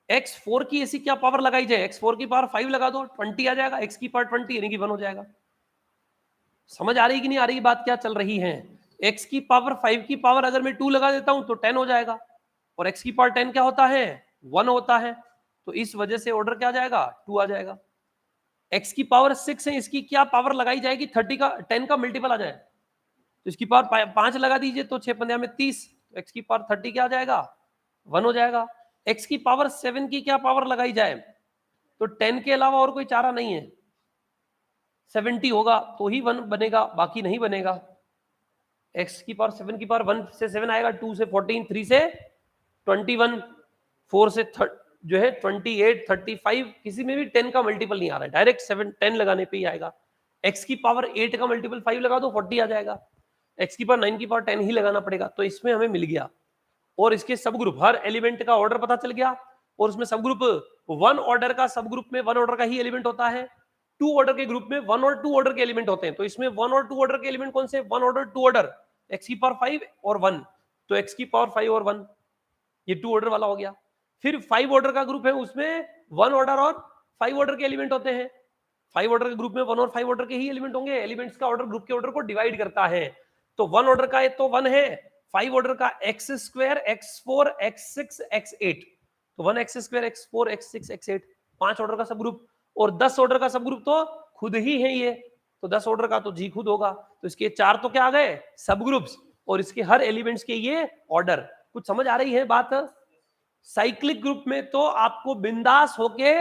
x4 की ऐसी क्या पावर लगाई जाए, x4 की पावर 5 लगा दो, 20 आ जाएगा, x की पावर 20 यानी कि 1 हो जाएगा। समझ आ रही कि नहीं आ रही बात क्या चल रही है। x की पावर 5 की पावर अगर मैं 2 लगा देता हूं तो 10 हो जाएगा, और x की पावर 10 क्या होता है, 1 होता है, तो इस वजह से ऑर्डर क्या आ जाएगा, 2 आ जाएगा। x की पावर 6 है, इसकी क्या पावर लगाई जाएगी, 30 का 10 का मल्टीपल आ जाए, तो इसकी पावर 5 लगा दीजिए, तो 6 पंद्रह में 30, तो x की पावर 30 क्या आ जाएगा, 1 हो जाएगा। x की पावर 7 की क्या पावर लगाई जाए, तो 10 के अलावा और कोई चारा नहीं है, 70 होगा तो ही 1 बनेगा, बाकी नहीं बनेगा। x की पावर 7 की पावर 1 से 7 आएगा, 2 से 14, 3 से 21, 4 से जो है 28, 35, किसी में भी 10 का मल्टीपल नहीं आ रहा है, डायरेक्ट 7 10 लगाने पे ही आएगा। x की पावर 8 का मल्टीपल 5 लगा दो, 40 आ जाएगा। x की पावर 9 की पावर 10 ही लगाना पड़ेगा, तो इसमें हमें मिल गया। और इसके सब ग्रुप, हर एलिमेंट का ऑर्डर पता चल गया, और उसमें सब ग्रुप 1 ऑर्डर का, सब ग्रुप में 1 ऑर्डर का ही एलिमेंट होता है, 2 ऑर्डर के ग्रुप में 1 और 2 ऑर्डर के एलिमेंट होते हैं। तो इसमें 1 और 2 ऑर्डर के एलिमेंट कौन से, 1 ऑर्डर 2 ऑर्डर, x की पावर 5 और 1, तो x की पावर 5 और 1 ये 2 ऑर्डर वाला हो गया। फिर 5 ऑर्डर का ग्रुप है, उसमें 1 ऑर्डर और 5 ऑर्डर के एलिमेंट होते हैं। 5 ऑर्डर के ग्रुप में 1 और 5 ऑर्डर के ही एलिमेंट होंगे। एलिमेंट्स का ऑर्डर ग्रुप के ऑर्डर को डिवाइड करता है, तो 1 ऑर्डर का तो 1 है, 5 ऑर्डर का x square, x4, x6, x8, तो 1 x square, x4, x6, x8, 5 order का सब ग्रुप। और 10 ऑर्डर का सब ग्रुप तो खुद ही है ये, तो 10 ऑर्डर का तो जी खुद होगा, तो इसके 4 तो क्या आ गए, सब ग्रुप्स, और इसके हर एलिमेंट्स के ये ऑर्डर। कुछ समझ आ रही है बात। साइक्लिक ग्रुप में तो आपको बिंदास होके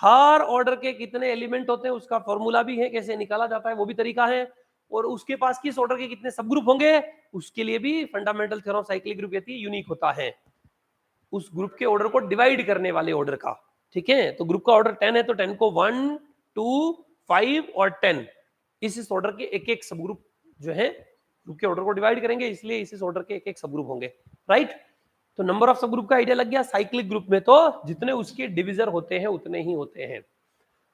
हर ऑर्डर के कितने एलिमेंट होते हैं उसका फॉर्मूला भी है, कैसे निकाला जाता है वो भी तरीका है, और उसके पास किस ऑर्डर के कितने सब ग्रुप होंगे उसके लिए भी fundamental theorem of cyclic group कहती है, यूनिक होता है उस ग्रुप के ऑर्डर को डिवाइड करने वाले ऑर्डर का। ठीक है, तो ग्रुप का ऑर्डर 10 है, तो 10 को 1 2 5 और 10 इस ऑर्डर के एक एक सब ग्रुप जो है ग्रुप के ऑर्डर को डिवाइड करेंगे, इसलिए इस ऑर्डर के एक एक सब ग्रुप होंगे, राइट। तो नंबर ऑफ सब ग्रुप का आइडिया लग गया। साइक्लिक ग्रुप में तो जितने उसके डिविजर होते हैं उतने ही होते हैं।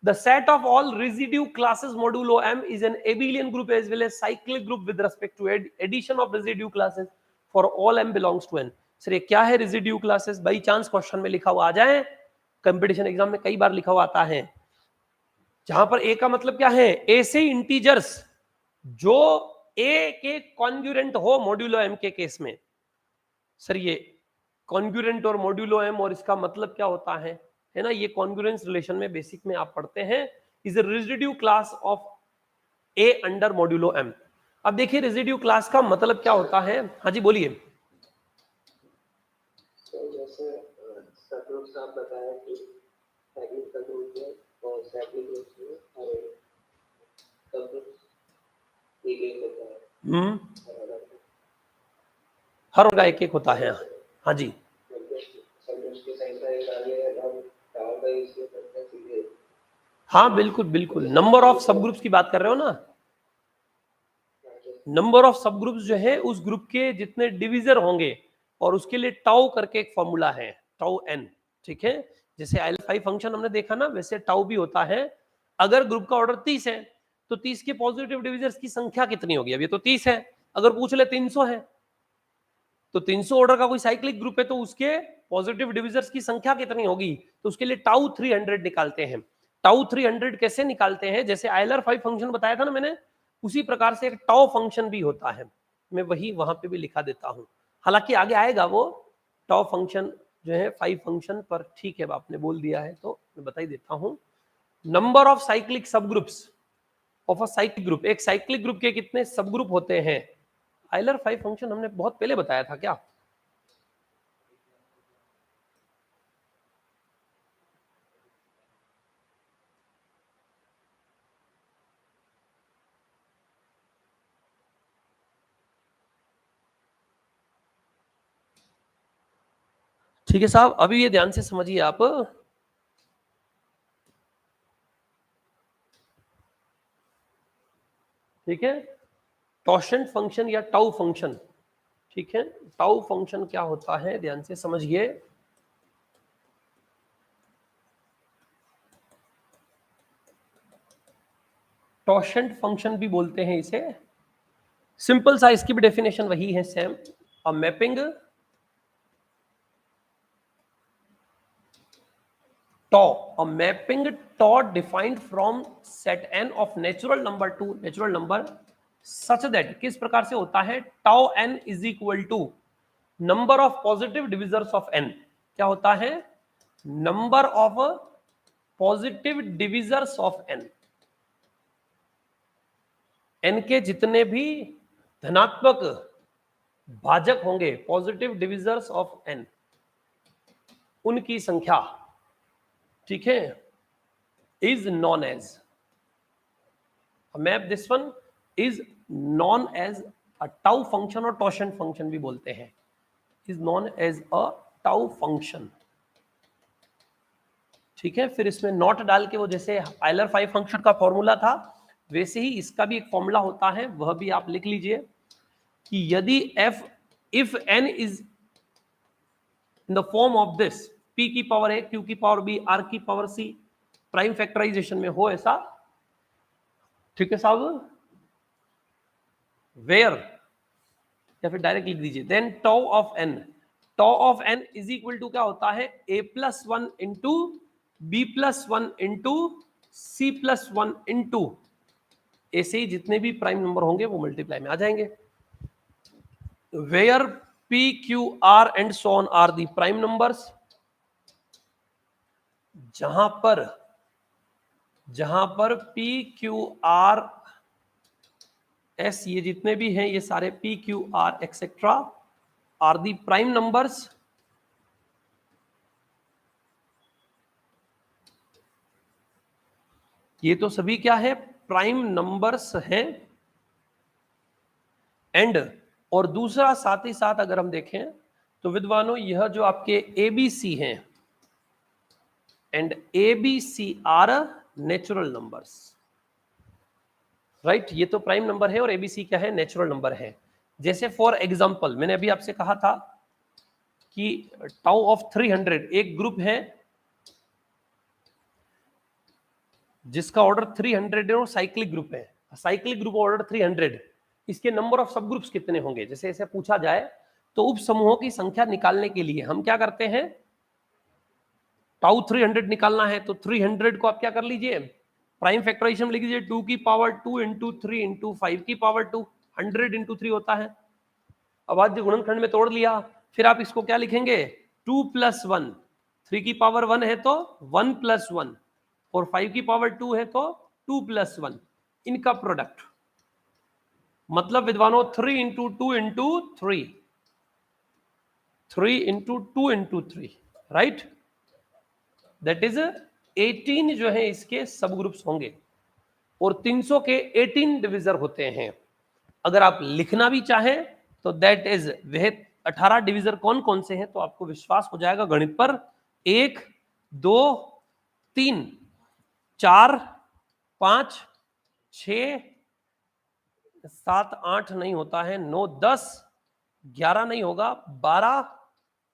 The set of all residue classes modulo m is an abelian group as well as cyclic group with respect to addition of residue classes for all m belongs to n। Sir ये क्या है residue classes, by chance question में लिखा हुआ आ जाए, कंपटीशन एग्जाम में कई बार लिखा हुआ आता है, जहां पर ए का मतलब क्या है, ए से इंटीजर्स जो ए के कॉन्ग्रुएंट हो मॉड्यूलो एम के केस में। सर ये कॉन्ग्रुएंट और मॉड्यूलो एम और इसका मतलब क्या होता है ना, ये कॉन्ग्रुएंस रिलेशन में बेसिक में आप पढ़ते हैं, is a residue class of A under modulo M. अब देखिए रेजिड्यू क्लास का मतलब क्या होता है। हाँ जी बोलिए। जैसे सबग्रुप्स आप बताया कि साइक्लिक का ग्रुप है और साइक्लिक ग्रुप है और सबग्रुप्स एक होता है, हर उनका एक एक होता है। हाँ जी सबग्रुप्स के संख्या एक आ गया है, हम टावर का यूज करते हैं सीधे। हाँ बिल्कुल बिल्कुल, नंबर ऑफ सब ग्रुप्स की बात कर रहे हो ना, नंबर ऑफ सब ग्रुप्स जो है उस ग्रुप के जितने डिविजर होंगे, और उसके लिए टाउ करके एक फॉर्मूला है, टाउ एन। ठीक है, जैसे L5 फंक्शन हमने देखा ना, वैसे टाउ भी होता है। अगर ग्रुप का ऑर्डर 30 है तो 30 के पॉजिटिव डिविजर्स की संख्या कितनी होगी, अब ये तो 30 है, अगर पूछ ले 300 है तो 300 ऑर्डर का कोई साइक्लिक ग्रुप है तो उसके पॉजिटिव डिविजर्स की संख्या कितनी होगी, तो उसके लिए टाउ 300 निकालते हैं। टाउ 300 कैसे निकालते हैं, जैसे आयलर 5 फंक्शन बताया था ना मैंने, उसी प्रकार से एक टाउ फंक्शन भी होता है, मैं वही वहां पे भी लिखा देता हूं, हालांकि आगे आएगा वो टाउ फंक्शन जो है 5 फंक्शन पर, ठीक है आपने बोल दिया है तो मैं बता ही देता हूं। नंबर ऑफ साइक्लिक सब groups of a cyclic group, एक साइक्लिक ग्रुप के कितने सब ग्रुप होते हैं, आयलर 5 फंक्शन हमने बहुत पहले बताया था क्या, ठीक है साहब, अभी ये ध्यान से समझिए आप, ठीक है, टॉशेंट फंक्शन या टाउ फंक्शन, ठीक है, टाउ फंक्शन क्या होता है ध्यान से समझिए, टॉशेंट फंक्शन भी बोलते हैं इसे, सिंपल सा इसकी भी डेफिनेशन वही है same, a mapping tau, a mapping tau defined from set n of natural number to natural number such that, किस प्रकार से होता है, tau n is equal to number of positive divisors of n, क्या होता है, number of positive divisors of n, n के जितने भी धनात्मक भाजक होंगे, पॉजिटिव डिविजर्स ऑफ n, उनकी संख्या, ठीक है, is known as, a map this one is known as a tau function और टॉशेंट फंक्शन भी बोलते हैं, is known as a tau function, ठीक है। फिर इसमें नॉट डाल के वो जैसे आयलर 5 फंक्शन का फॉर्मूला था वैसे ही इसका भी एक फॉर्मूला होता है, वह भी आप लिख लीजिए कि यदि f if n is in the form of this p की पावर a, q की पावर b, r की पावर c, प्राइम फैक्टराइजेशन में हो ऐसा, ठीक है साहब, वेयर, या फिर डायरेक्ट लिख दीजिए, then tau of N, tau of N is equal to क्या होता है, a plus 1 into B plus 1 into C plus 1 into, ऐसे ही जितने भी प्राइम नंबर होंगे वो मल्टीप्लाई में आ जाएंगे, where p q r and so on are the prime numbers, जहां पर p q r s ये जितने भी हैं ये सारे p q r etcetera are the prime numbers, ये तो सभी क्या है, प्राइम नंबर्स हैं, एंड, और दूसरा साथ ही साथ अगर हम देखें तो विद्वानों यह जो आपके ABC हैं, and ABC are natural numbers, right, ये तो प्राइम नंबर है और ABC क्या है, नेचुरल नंबर है। जैसे फॉर एग्जांपल मैंने अभी आपसे कहा था कि टाउ ऑफ 300 एक ग्रुप है जिसका ऑर्डर 300 है और साइक्लिक ग्रुप है, साइक्लिक ग्रुप ऑर्डर 300, इसके नंबर ऑफ सब ग्रुप्स कितने होंगे, जैसे ऐसे पूछा जाए तो उप समूहों की संख्या निकालने के लिए हम क्या करते हैं, टाउ 300 निकालना है तो 300 को आप क्या कर लीजिए, प्राइम फैक्टराइजेशन में लिख लीजिए 2 की पावर 2 इंटू 3 इंटू 5 की पावर 2, 100 इंटू 3 होता है। अब आज गुणनखंड में तोड़ लिया, फिर आप इसको क्या लिखेंगे, 2 प्लस 1, 3 की पावर 1 है तो 1 प्लस 1, और 5 की पावर 2 है तो 2 प्लस 1, इनका प्रोडक्ट, मतलब विद्वानों 3 into 2 into 3, 3 into 2 into 3, right, that is 18 जो है इसके सब ग्रुप्स होंगे, और 300 के 18 डिविजर होते हैं। अगर आप लिखना भी चाहें तो दैट इज वह 18 डिविजर कौन कौन से हैं, तो आपको विश्वास हो जाएगा गणित पर, 1 2 3 4 5 6 7 8 नहीं होता है, 9 10 11 नहीं होगा, 12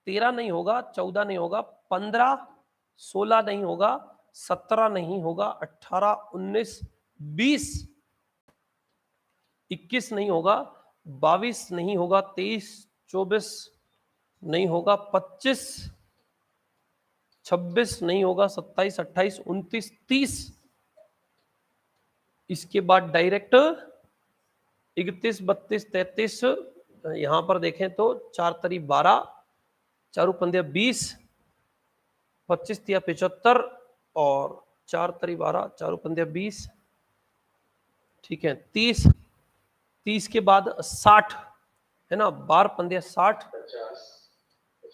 13 नहीं होगा, 14 नहीं होगा, 15 16 नहीं होगा, 17 नहीं होगा, 18 19 20 21 नहीं होगा, 22 नहीं होगा, 23 24 नहीं होगा, 25 26 नहीं होगा, 27, 28, 29, 30। इसके बाद डायरेक्ट 31, 32, 33। यहां पर देखें तो 4 तरी 12, 4 पंद्या 20, 25 तिया 75 और 4 तरी 12, 4 पंद्या 20, ठीक है 30। 30 के बाद 60 है ना, 12 पंद्या 60,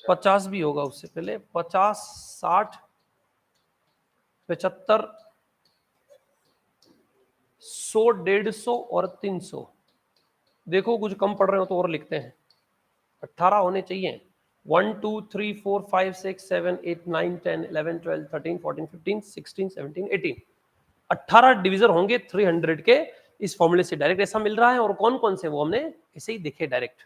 50 भी होगा उससे पहले, 50, 60, 75, 100, 150 और 300। देखो कुछ कम पढ़ रहे हो तो और लिखते हैं, 18 होने चाहिए। 1, 2, 3, 4, 5, 6, 7, 8, 9, 10, 11, 12, 13, 14, 15, 16, 17, 18। 18 डिविजन होंगे 300 के। इस फॉर्मूले से डायरेक्ट ऐसा मिल रहा है। और कौन कौन से वो हमने ऐसे ही देखे डायरेक्ट,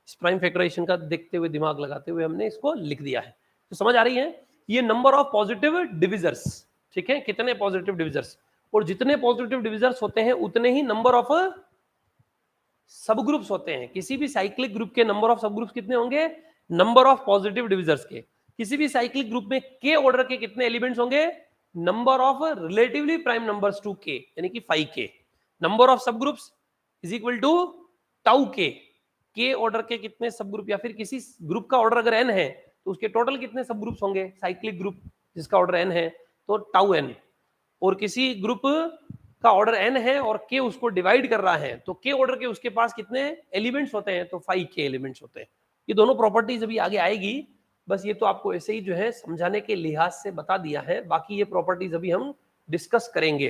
इस प्राइम फैक्टराइजेशन का देखते हुए, दिमाग लगाते हुए हमने इसको लिख दिया है। तो समझ आ रही है? ये नंबर ऑफ पॉजिटिव डिविजर्स, ठीक है, कितने पॉजिटिव डिविजर्स, और जितने पॉजिटिव डिविजर्स होते हैं उतने ही नंबर ऑफ सब ग्रुप्स होते हैं। किसी भी साइक्लिक ग्रुप के नंबर ऑफ सब ग्रुप्स कितने होंगे? नंबर ऑफ पॉजिटिव डिविजर्स के। किसी भी साइक्लिक ग्रुप में के ऑर्डर के कितने एलिमेंट्स होंगे? Number of relatively prime numbers to K, यानी कि 5k। Number of subgroups is equal to tau K order के कितने सब ग्रुप, या फिर किसी ग्रुप का ऑर्डर अगर n है तो उसके टोटल कितने सब ग्रुप्स होंगे? साइक्लिक ग्रुप जिसका ऑर्डर n है तो टाउ n। और किसी ग्रुप का ऑर्डर n है और k उसको डिवाइड कर रहा है तो k ऑर्डर के उसके पास कितने एलिमेंट्स होते हैं? तो 5k एलिमेंट्स होते हैं। ये दोनों प्रॉपर्टीज अभी आगे आएगी, बस ये तो आपको ऐसे ही जो है समझाने के लिहाज से बता दिया है, बाकी ये प्रॉपर्टीज अभी हम डिस्कस करेंगे,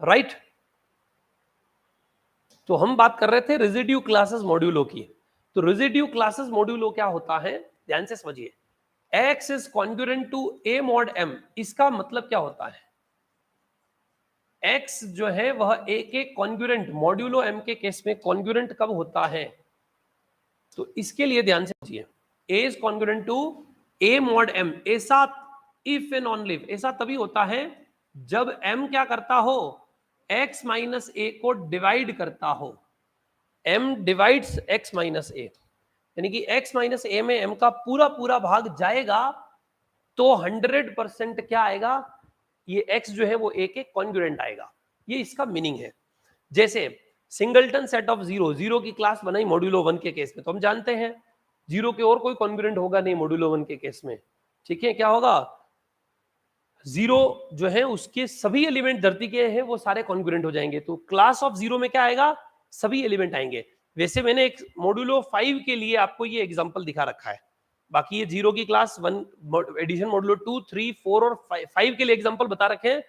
राइट। तो हम बात कर रहे थे रेसिड्यू क्लासेस मॉड्यूलो की। तो रेसिड्यू क्लासेस मॉड्यूलो क्या होता है, ध्यान से समझिए। x is congruent to a mod m, इसका मतलब क्या होता है? x जो है वह a के कॉन्ग्रुएंट, मॉड्यूलो m के केस में कॉन्ग्रुएंट कब होता है? तो इसके लिए ध्यान से समझिए, a is congruent to a mod m। ऐसा इफ एंड ओनली, ऐसा तभी होता है जब m क्या करता हो? x माइनस a को डिवाइड करता हो। m divides x minus a, यानी कि x माइनस a में m का पूरा पूरा भाग जाएगा तो 100% क्या आएगा? ये x जो है वो a के कॉन्ग्रुएंट आएगा। ये इसका मीनिंग है। जैसे singleton set of zero, zero की क्लास बनाई मॉड्यूलो 1 के केस में, तो हम जानते हैं जीरो के और कोई कॉन्ग्रुएंट होगा नहीं मॉड्यूलो 1 के केस में, ठीक है। क्या होगा? जीरो जो है उसके सभी एलिमेंट धरती के हैं वो सारे कॉन्ग्रुएंट हो जाएंगे। तो क्लास ऑफ जीरो में क्या आएगा? सभी एलिमेंट आएंगे। वैसे मैंने एक मॉड्यूलो 5 के लिए आपको ये एग्जांपल दिखा रखा है, बाकी ये जीरो की क्लास 1 एडिशन मॉड्यूलो 2, 3, 4 और 5 के लिए एग्जांपल बता रखे हैं।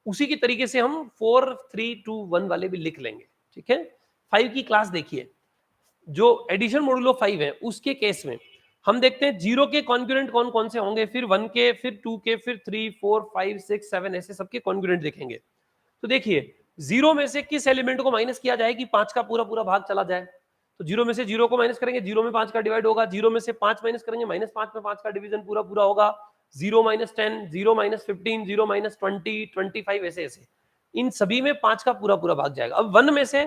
उसी की तरीके से हम 4, 3, 2, 1 वाले भी लिख लेंगे, ठीक है। 5 की क्लास देखिए, जो एडिशन मॉड्यूलो 5 है उसके केस में हम देखते हैं जीरो के कॉन्ग्रुएंट कौन कौन से होंगे, फिर 1 के, फिर 2 के, फिर 3, 4, 5, 6, 7 ऐसे सबके कॉन्ग्रुएंट देखेंगे। तो देखिए जीरो में से किस एलिमेंट को माइनस किया जाए कि 5 का पूरा पूरा भाग चला जाए? तो जीरो में से जीरो को माइनस करेंगे, जीरो में 5 का डिवाइड होगा। जीरो में से 5 माइनस करेंगे, -5 में 5 का डिवीजन पूरा पूरा होगा। 0 - 10, 0 - 15, 0 - 20, 25 ऐसे ऐसे इन सभी में 5 का पूरा पूरा भाग जाएगा। अब 1 में से,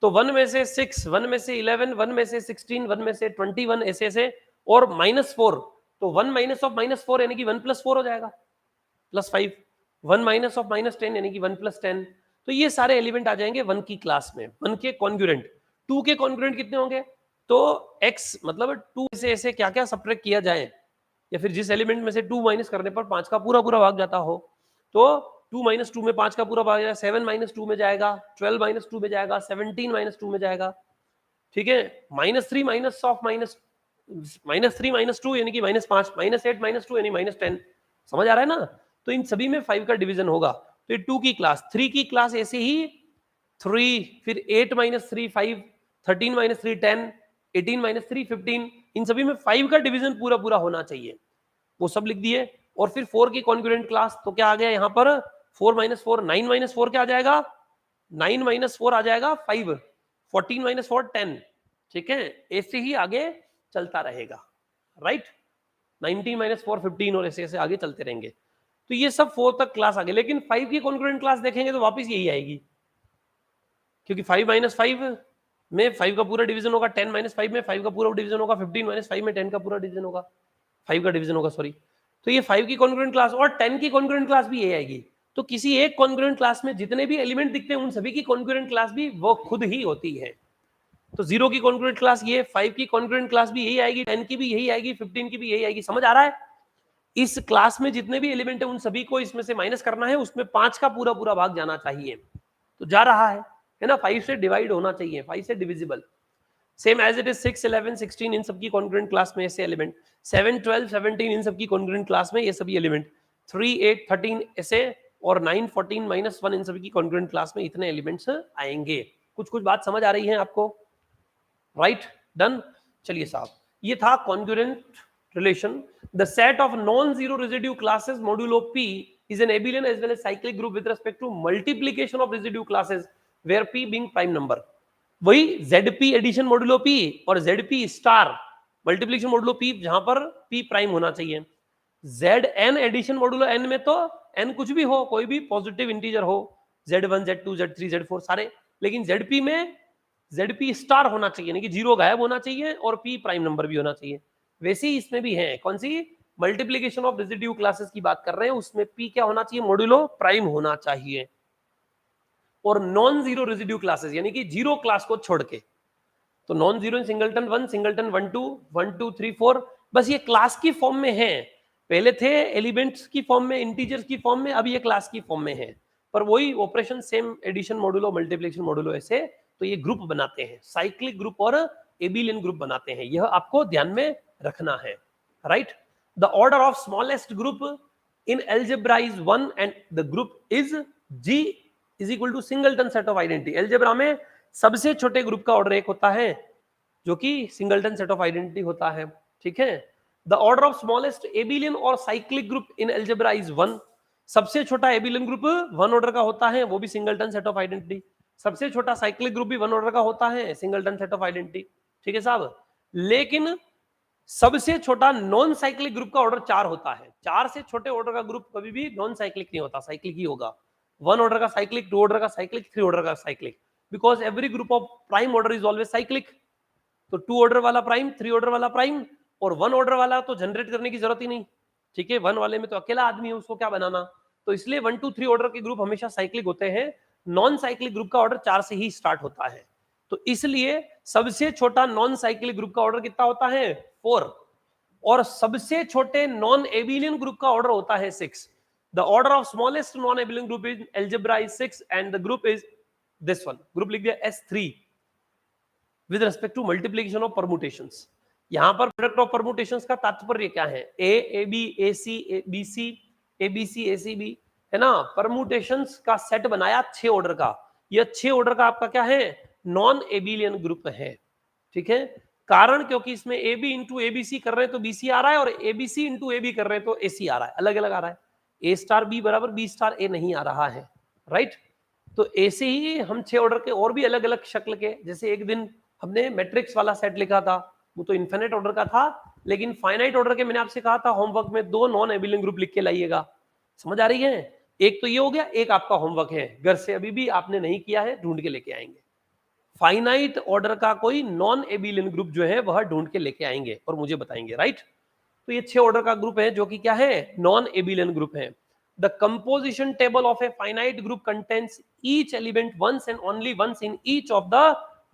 तो 1 में से 6, 1 में से 11, 1 में से 16, 1 में से 21 ऐसे ऐसे, और -4, तो 1 माइनस ऑफ -4 यानी कि 1 + 4 हो जाएगा, +5। 1 माइनस ऑफ -10 यानी कि 1 + 10। तो ये सारे एलिमेंट आ जाएंगे 1 की क्लास में, 1 के कॉन्ग्रुएंट। 2 के कॉन्ग्रुएंट कितने होंगे? तो x मतलब 2 से ऐसे क्या क्या सब्ट्रैक्ट किया जाए, या फिर जिस एलिमेंट में से 2 माइनस करने पर 5 का पूरा पूरा भाग जाता हो, तो 2 - 2 में 5 का पूरा भाग जाएगा, 7 - 2 में जाएगा, 12 - 2 में जाएगा, 17 - 2 में जाएगा, ठीक है। -3 माइनस ऑफ -3 - 2 यानी कि -5, -8 - 2 यानी -10। समझ आ रहा है ना? तो इन सभी में 5 का डिवीजन होगा। तो 2 की क्लास, 3 की क्लास ऐसे ही 3, फिर 8 - 3 5, 13 - 3 10, 18 - 3 15, इन सभी में 5 का डिवीजन पूरा पूरा होना चाहिए, वो सब लिख दिए। और फिर 4 की कॉन्ग्रुएंट क्लास, तो क्या आ गया यहाँ पर? 4 - 4 9 - 4 क्या आ जाएगा? 9 - 4 आ जाएगा 5, 14 - 4 10, ठीक है। ऐसे ही आगे चलता रहेगा, राइट। 19 - 4 15 और ऐसे ऐसे आगे चलते रहेंगे। तो ये सब 4 तक क्लास आ गई, लेकिन 5 की कॉन्ग्रुएंट क्लास देखेंगे तो वापस यही आएगी, क्योंकि 5 - 5 में 5 का पूरा डिवीजन होगा, 10 - 5 में 5 का पूरा डिवीजन होगा, 15 - 5 में 10 का पूरा डिवीजन होगा, 5 का डिवीजन होगा, सॉरी। तो ये 5 की कॉन्ग्रुएंट क्लास और 10 की कॉन्ग्रुएंट क्लास भी ये आएगी। तो किसी एक कॉन्ग्रुएंट क्लास में जितने भी एलिमेंट दिखते हैं उन सभी की कॉन्ग्रुएंट क्लास भी वो खुद ही होती है। तो 0 की कॉन्ग्रुएंट क्लास ये, 5 की कॉन्ग्रुएंट क्लास भी यही आएगी, 10 की भी यही आएगी, 15 की भी यही आएगी। समझ आ रहा है? इस क्लास में जितने भी एलिमेंट है उन सभी को इसमें से माइनस करना है, उसमें 5 का पूरा पूरा भाग जाना चाहिए। तो जा रहा है ना, 5 से डिवाइड होना चाहिए, 5 से divisible. Same as it is 6, 11, 16 इन सबकी कॉन्ग्रुएंट क्लास में ऐसे एलिमेंट, 7, 12, 17 इन सबकी कॉन्ग्रुएंट क्लास में ये सभी एलिमेंट, 3, 8, 13 ऐसे, और 9, 14, -1 इन सभी की कॉन्ग्रुएंट क्लास में इतने एलिमेंट्स आएंगे। कुछ कुछ बात समझ आ रही है आपको? Right, done. चलिए साहब, ये था congruent relation. The set of non zero residue classes modulo p is an abelian as well as cyclic group with respect to multiplication of residue classes where p being prime number। वही zp एडिशन मॉड्यूलो p और zp star multiplication modulo p जहां पर p प्राइम होना चाहिए। zn एडिशन मॉड्यूलो n में तो n कुछ भी हो, कोई भी पॉजिटिव इंटीजर हो, z1 z2 z3 z4 सारे, लेकिन zp में zp स्टार होना चाहिए, यानी कि जीरो गायब होना चाहिए और p प्राइम नंबर भी होना चाहिए। वैसे ही इसमें भी है, कौन सी मल्टीप्लिकेशन ऑफ रेसिड्यू क्लासेस की बात कर रहे हैं, उसमें p क्या होना चाहिए, मॉड्यूलो प्राइम होना चाहिए। और नॉन जीरो रेसिड्यू क्लासेस यानी कि जीरो क्लास को छोड़ के, तो नॉन जीरो सिंगलटन 1, सिंगलटन 1 2, 1 2 3 4, बस ये क्लास की फॉर्म में है। पहले थे एलिमेंट्स की फॉर्म में, इंटीजर्स की फॉर्म में, अब ये क्लास की फॉर्म में है, पर वही operation same, addition modulo, multiplication modulo ऐसे, तो ये ग्रुप बनाते हैं, साइक्लिक ग्रुप और एबिलियन ग्रुप बनाते हैं। यह आपको ध्यान में रखना है, right. The order of smallest group in algebra is 1 and the group is G is equal to singleton set of identity. Algebra में सबसे छोटे ग्रुप का ऑर्डर एक होता है जो कि सिंगलटन सेट ऑफ आइडेंटिटी होता है, ठीक है। The order of smallest abelian और cyclic group in algebra is 1। सबसे छोटा एबिलियन ग्रुप 1 ऑर्डर का होता है, वो भी सिंगलटन सेट ऑफ आइडेंटिटी। सबसे छोटा साइक्लिक ग्रुप भी 1 ऑर्डर का होता है, सिंगलटन सेट ऑफ आइडेंटिटी, ठीक है साहब। लेकिन सबसे छोटा नॉन साइक्लिक ग्रुप का ऑर्डर 4 होता है। 4 से छोटे ऑर्डर का ग्रुप कभी भी नॉन साइक्लिक नहीं होता, साइक्लिक ही होगा। 1 ऑर्डर का साइक्लिक, 2 ऑर्डर का साइक्लिक, 3 ऑर्डर का cyclic, because every group of prime order is always cyclic. तो 2 ऑर्डर वाला प्राइम, 3 ऑर्डर वाला प्राइम, और 1 ऑर्डर वाला तो जनरेट करने की जरूरत ही नहीं, ठीक है। 1 वाले में तो अकेला आदमी है, उसको क्या बनाना। तो इसलिए 1 2 3 ऑर्डर के ग्रुप हमेशा साइक्लिक होते हैं। नॉन साइक्लिक ग्रुप का ऑर्डर 4 से ही स्टार्ट होता है। तो इसलिए सबसे छोटा नॉन साइक्लिक ग्रुप का ऑर्डर कितना होता है, 4, और सबसे छोटे नॉन एबिलियन ग्रुप का ऑर्डर होता है 6। The order of smallest non abelian group is algebra is 6 and the group is this one. Group लिख दिया S3 with respect to multiplication of permutations. यहां पर प्रोडक्ट ऑफ परमुटेशंस का तात्पर्य क्या है, A AB AC BC ABC AC B, है ना। परमुटेशंस का सेट बनाया 6 ऑर्डर का, यह 6 ऑर्डर का आपका क्या है, नॉन एबिलियन ग्रुप है, ठीक है। कारण क्योंकि इसमें AB इंटू ABC कर रहे हैं तो BC आ रहा है, और ABC इंटू AB कर रहे हैं तो AC आ रहा है, अलग अलग आ रहा है। A स्टार B बराबर B स्टार A नहीं आ रहा है, राइट। तो ऐसे ही हम 6 ऑर्डर के और भी अलग अलग शक्ल के, जैसे एक दिन हमने मैट्रिक्स वाला सेट लिखा था, वो तो इन्फिनिट ऑर्डर का था, लेकिन फाइनाइट ऑर्डर के मैंने आपसे कहा था होमवर्क में 2 नॉन एबिलियन ग्रुप लिख के लाइएगा। समझ आ रही है? एक तो ये हो गया, एक आपका होमवर्क है, घर से अभी भी आपने नहीं किया है, ढूंढ के लेके आएंगे। फाइनाइट ऑर्डर का कोई नॉन एबिलियन ग्रुप जो है वह ढूंढ के लेके आएंगे और मुझे बताएंगे, राइट। तो ये 6 ऑर्डर का ग्रुप है जो कि क्या है, नॉन एबिलियन ग्रुप है। The composition table of a finite group contains each element once and only once in each of the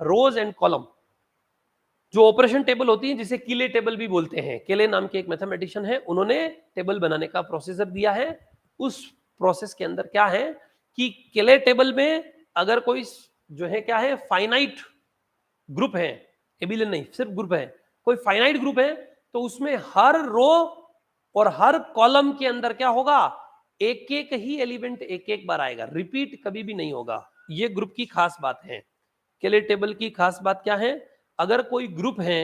rows and column. जो ऑपरेशन टेबल होती है जिसे किले टेबल भी बोलते हैं, केले नाम के एक मैथमेटिशियन है, उन्होंने टेबल बनाने का प्रोसीजर दिया है। उस प्रोसेस के अंदर क्या है कि केले टेबल में अगर कोई जो है क्या है, फाइनाइट ग्रुप है, एबिलियन नहीं, सिर्फ ग्रुप है, कोई फाइनाइट ग्रुप है, तो उसमें हर रो और हर कॉलम के अंदर क्या होगा, एक एक ही एलिमेंट एक एक बार आएगा, रिपीट कभी भी नहीं होगा। ये ग्रुप की खास बात है। केले टेबल की खास बात क्या है, अगर कोई ग्रुप है,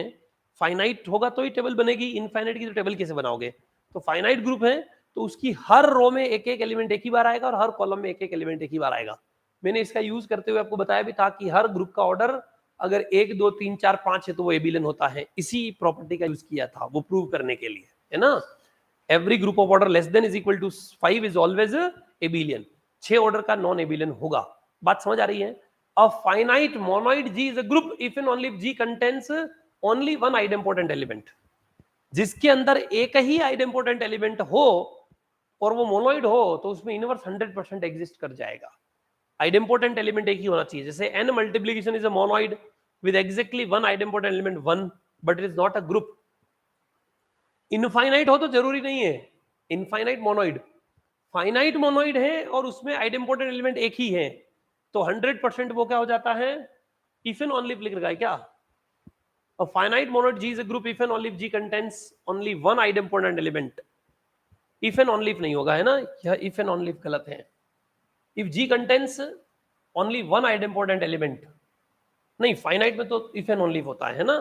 फाइनाइट होगा तो ही टेबल बनेगी, इनफाइनाइट की तो टेबल कैसे बनाओगे। तो फाइनाइट ग्रुप है तो उसकी हर रो में एक एक एलिमेंट एक ही बार आएगा और हर कॉलम में एक एक एलिमेंट एक ही बार आएगा। मैंने इसका यूज करते हुए आपको बताया भी था कि हर ग्रुप का ऑर्डर अगर 1 2 3 4 5 है तो वो एबिलियन होता है। इसी प्रॉपर्टी का यूज किया था वो प्रूव करने के लिए, है ना। Every group of order less than is equal to 5 is always abelian. 6 order का नॉन एबिलियन होगा। बात समझ आ रही है। A finite monoid G is a group if and only if G contains only one idempotent element. जिसके अंदर एक ही आइडेम्पोटेंट एलिमेंट हो और वो मोनोइड हो तो उसमें इनवर्स 100% एग्जिस्ट कर जाएगा। आइडेम्पोटेंट एलिमेंट एक ही होना चाहिए। जैसे n multiplication is a monoid with exactly one idempotent element 1, but it is not a group. Infinite हो तो जरूरी नहीं है। इनफाइनाइट मोनोइड, फाइनाइट मोनोइड है और उसमें आइडेम्पोटेंट एलिमेंट एक ही है, तो 100% वो क्या हो जाता है, इफ एंड ओनली लिख रखा है क्या, a finite monoid G is a group if and only if G contains only one idempotent element। if and only if नहीं होगा, है ना, यह if and only if गलत है। if G contains only one idempotent element, नहीं फाइनाइट में तो if and only if होता है ना।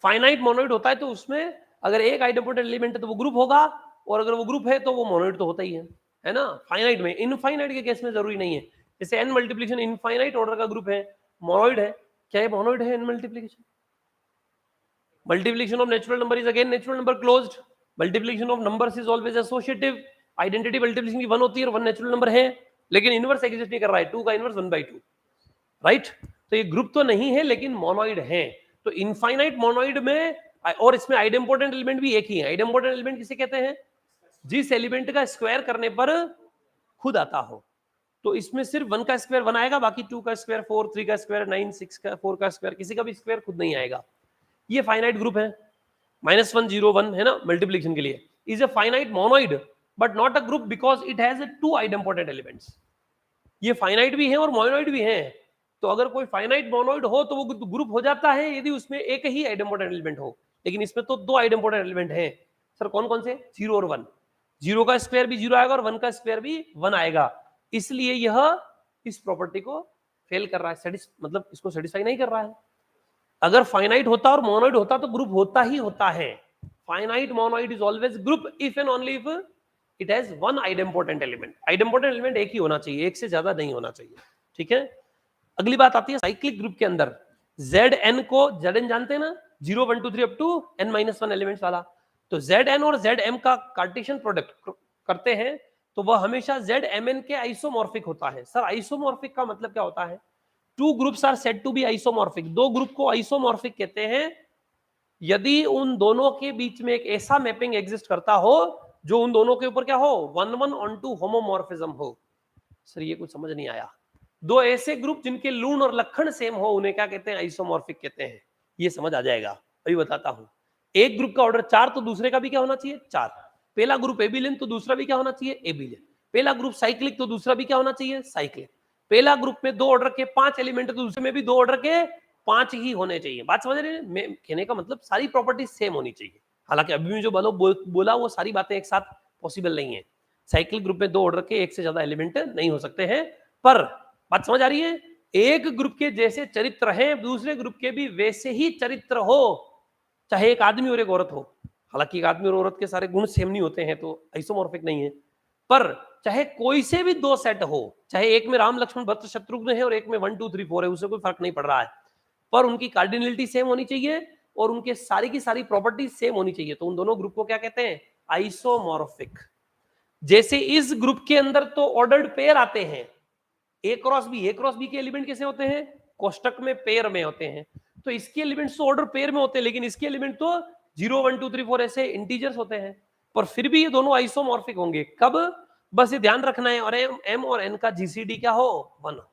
फाइनाइट मोनोइड होता है तो उसमें अगर एक आइडेम्पोटेंट एलिमेंट है तो वो ग्रुप होगा, और अगर वो ग्रुप है तो वो मोनोइड तो होता ही है ना। फाइनाइट में, इनफाइनाइट के केस में जरूरी नहीं है। जैसे n मल्टीप्लिकेशन इनफाइनाइट ऑर्डर का ग्रुप है, मोनोइड है, क्या ये मोनोइड है n multiplication? Multiplication of natural number is again natural number closed। Multiplication of numbers is always associative। Identity multiplication की 1 होती है और 1 नेचुरल नंबर है, लेकिन इनवर्स एग्जिस्ट नहीं कर रहा है, 2 का इनवर्स 1/2, राइट। तो ये ग्रुप तो नहीं है लेकिन मोनोइड है। तो इनफाइनाइट मोनोइड में, और इसमें आइडेम्पोटेंट एलिमेंट भी एक ही है। आइडेम्पोटेंट एलिमेंट किसे कहते हैं? जिस एलिमेंट का स्क्वायर करने पर खुद आता हो। तो इसमें सिर्फ 1 का स्क्वायर 1 आएगा, बाकी 2 का स्क्वायर 4, 3 का स्क्वायर 9, 6 का 4 का स्क्वायर, किसी का भी स्क्वायर खुद नहीं आएगा। ये फाइनाइट ग्रुप है। -1 0 1 है ना मल्टीप्लिकेशन के लिए, is a finite monoid but not a group because it has 2 idempotent elements. ये फाइनाइट भी है और मोनोइड भी है। तो अगर कोई फाइनाइट मोनोइड हो तो वो ग्रुप हो जाता है यदि उसमें एक ही आइडेम्पोटेंट एलिमेंट हो, लेकिन इसमें तो 2 आइडेम्पोटेंट एलिमेंट हैं। सर कौन कौन से? 0 और 1। 0 का स्क्वायर भी 0 आएगा और 1 का स्क्वायर भी 1 आएगा, इसलिए यह इस प्रॉपर्टी को फेल कर रहा है, मतलब इसको सेटिस्फाई नहीं कर रहा है। अगर फाइनाइट होता और मोनोइड होता तो ग्रुप होता ही होता है। Finite monoid is always group if and only if it has one idempotent element. Idempotent element एक ही होना चाहिए, एक से ज्यादा नहीं होना चाहिए, ठीक है। अगली बात आती है साइक्लिक ग्रुप के अंदर। Zn को, Zn जानते हैं ना, 0 1 2 3 अप टू n-1 एलिमेंट्स वाला। तो Zn और Zm का कार्टेशियन प्रोडक्ट करते हैं तो वह हमेशा Zmn के आइसोमॉर्फिक होता है। सर आइसोमॉर्फिक का मतलब क्या होता है? Two groups are said to be isomorphic. दो ग्रुप को आइसोमॉर्फिक कहते हैं यदि उन दोनों के बीच में एक ऐसा मैपिंग एग्जिस्ट करता हो जो उन दोनों के ऊपर क्या हो, 1 ऑन टू होमोमॉर्फिज्म हो। सर ये कुछ समझ नहीं आया। दो ऐसे ग्रुप जिनके लूण और लक्षण सेम हो उन्हें क्या कहते हैं? आइसोमॉर्फिक कहते हैं। ये समझ आ जाएगा, अभी बताता हूं। एक ग्रुप का ऑर्डर 4 तो दूसरे का भी क्या होना चाहिए? 4। पहला ग्रुप एबिलियन तो दूसरा भी क्या होना चाहिए? एबिलियन। पहला ग्रुप साइक्लिक तो दूसरा भी क्या होना चाहिए? साइक्लिक। पहला ग्रुप में 2 ऑर्डर के 5 एलिमेंट तो दूसरे में भी 2 ऑर्डर के 5 ही होने चाहिए। बात समझ रहे हैं? कहने का मतलब सारी प्रॉपर्टी सेम होनी चाहिए। हालांकि अभी भी जो बोला वो सारी बातें एक साथ पॉसिबल नहीं है। साइक्लिक ग्रुप में 2 ऑर्डर के एक से ज्यादा एलिमेंट नहीं हो सकते हैं। पर बात समझ आ रही है? एक ग्रुप के जैसे चरित्र हैं दूसरे ग्रुप के भी वैसे ही चरित्र हो, चाहे एक आदमी और एक औरत हो। हालांकि एक आदमी और औरत के सारे गुण सेम नहीं होते हैं तो आइसोमॉर्फिक नहीं है। पर चाहे कोई से भी 2 सेट हो, चाहे एक में राम लक्ष्मण भरत शत्रुघ्न है और एक में 1 2 3 4 है, उससे कोई फर्क नहीं पड़ रहा है, पर उनकी कार्डिनलिटी सेम होनी चाहिए और उनके सारी की सारी प्रॉपर्टी सेम होनी चाहिए। तो उन दोनों ग्रुप को क्या कहते हैं? आइसोमॉर्फिक। जैसे इस ग्रुप के अंदर तो ऑर्डर्ड पेयर आते हैं, ए क्रॉस बी के एलिमेंट कैसे होते हैं? कोष्टक में पेयर में होते हैं। तो इसके एलिमेंट्स तो ऑर्डर पेयर में होते हैं, लेकिन इसके एलिमेंट तो 0 1 2 3 4 ऐसे इंटीजर्स होते हैं, पर फिर भी ये दोनों आइसोमॉर्फिक होंगे। कब? बस ये ध्यान रखना है, और एम और एन का जीसीडी क्या हो? 1 हो।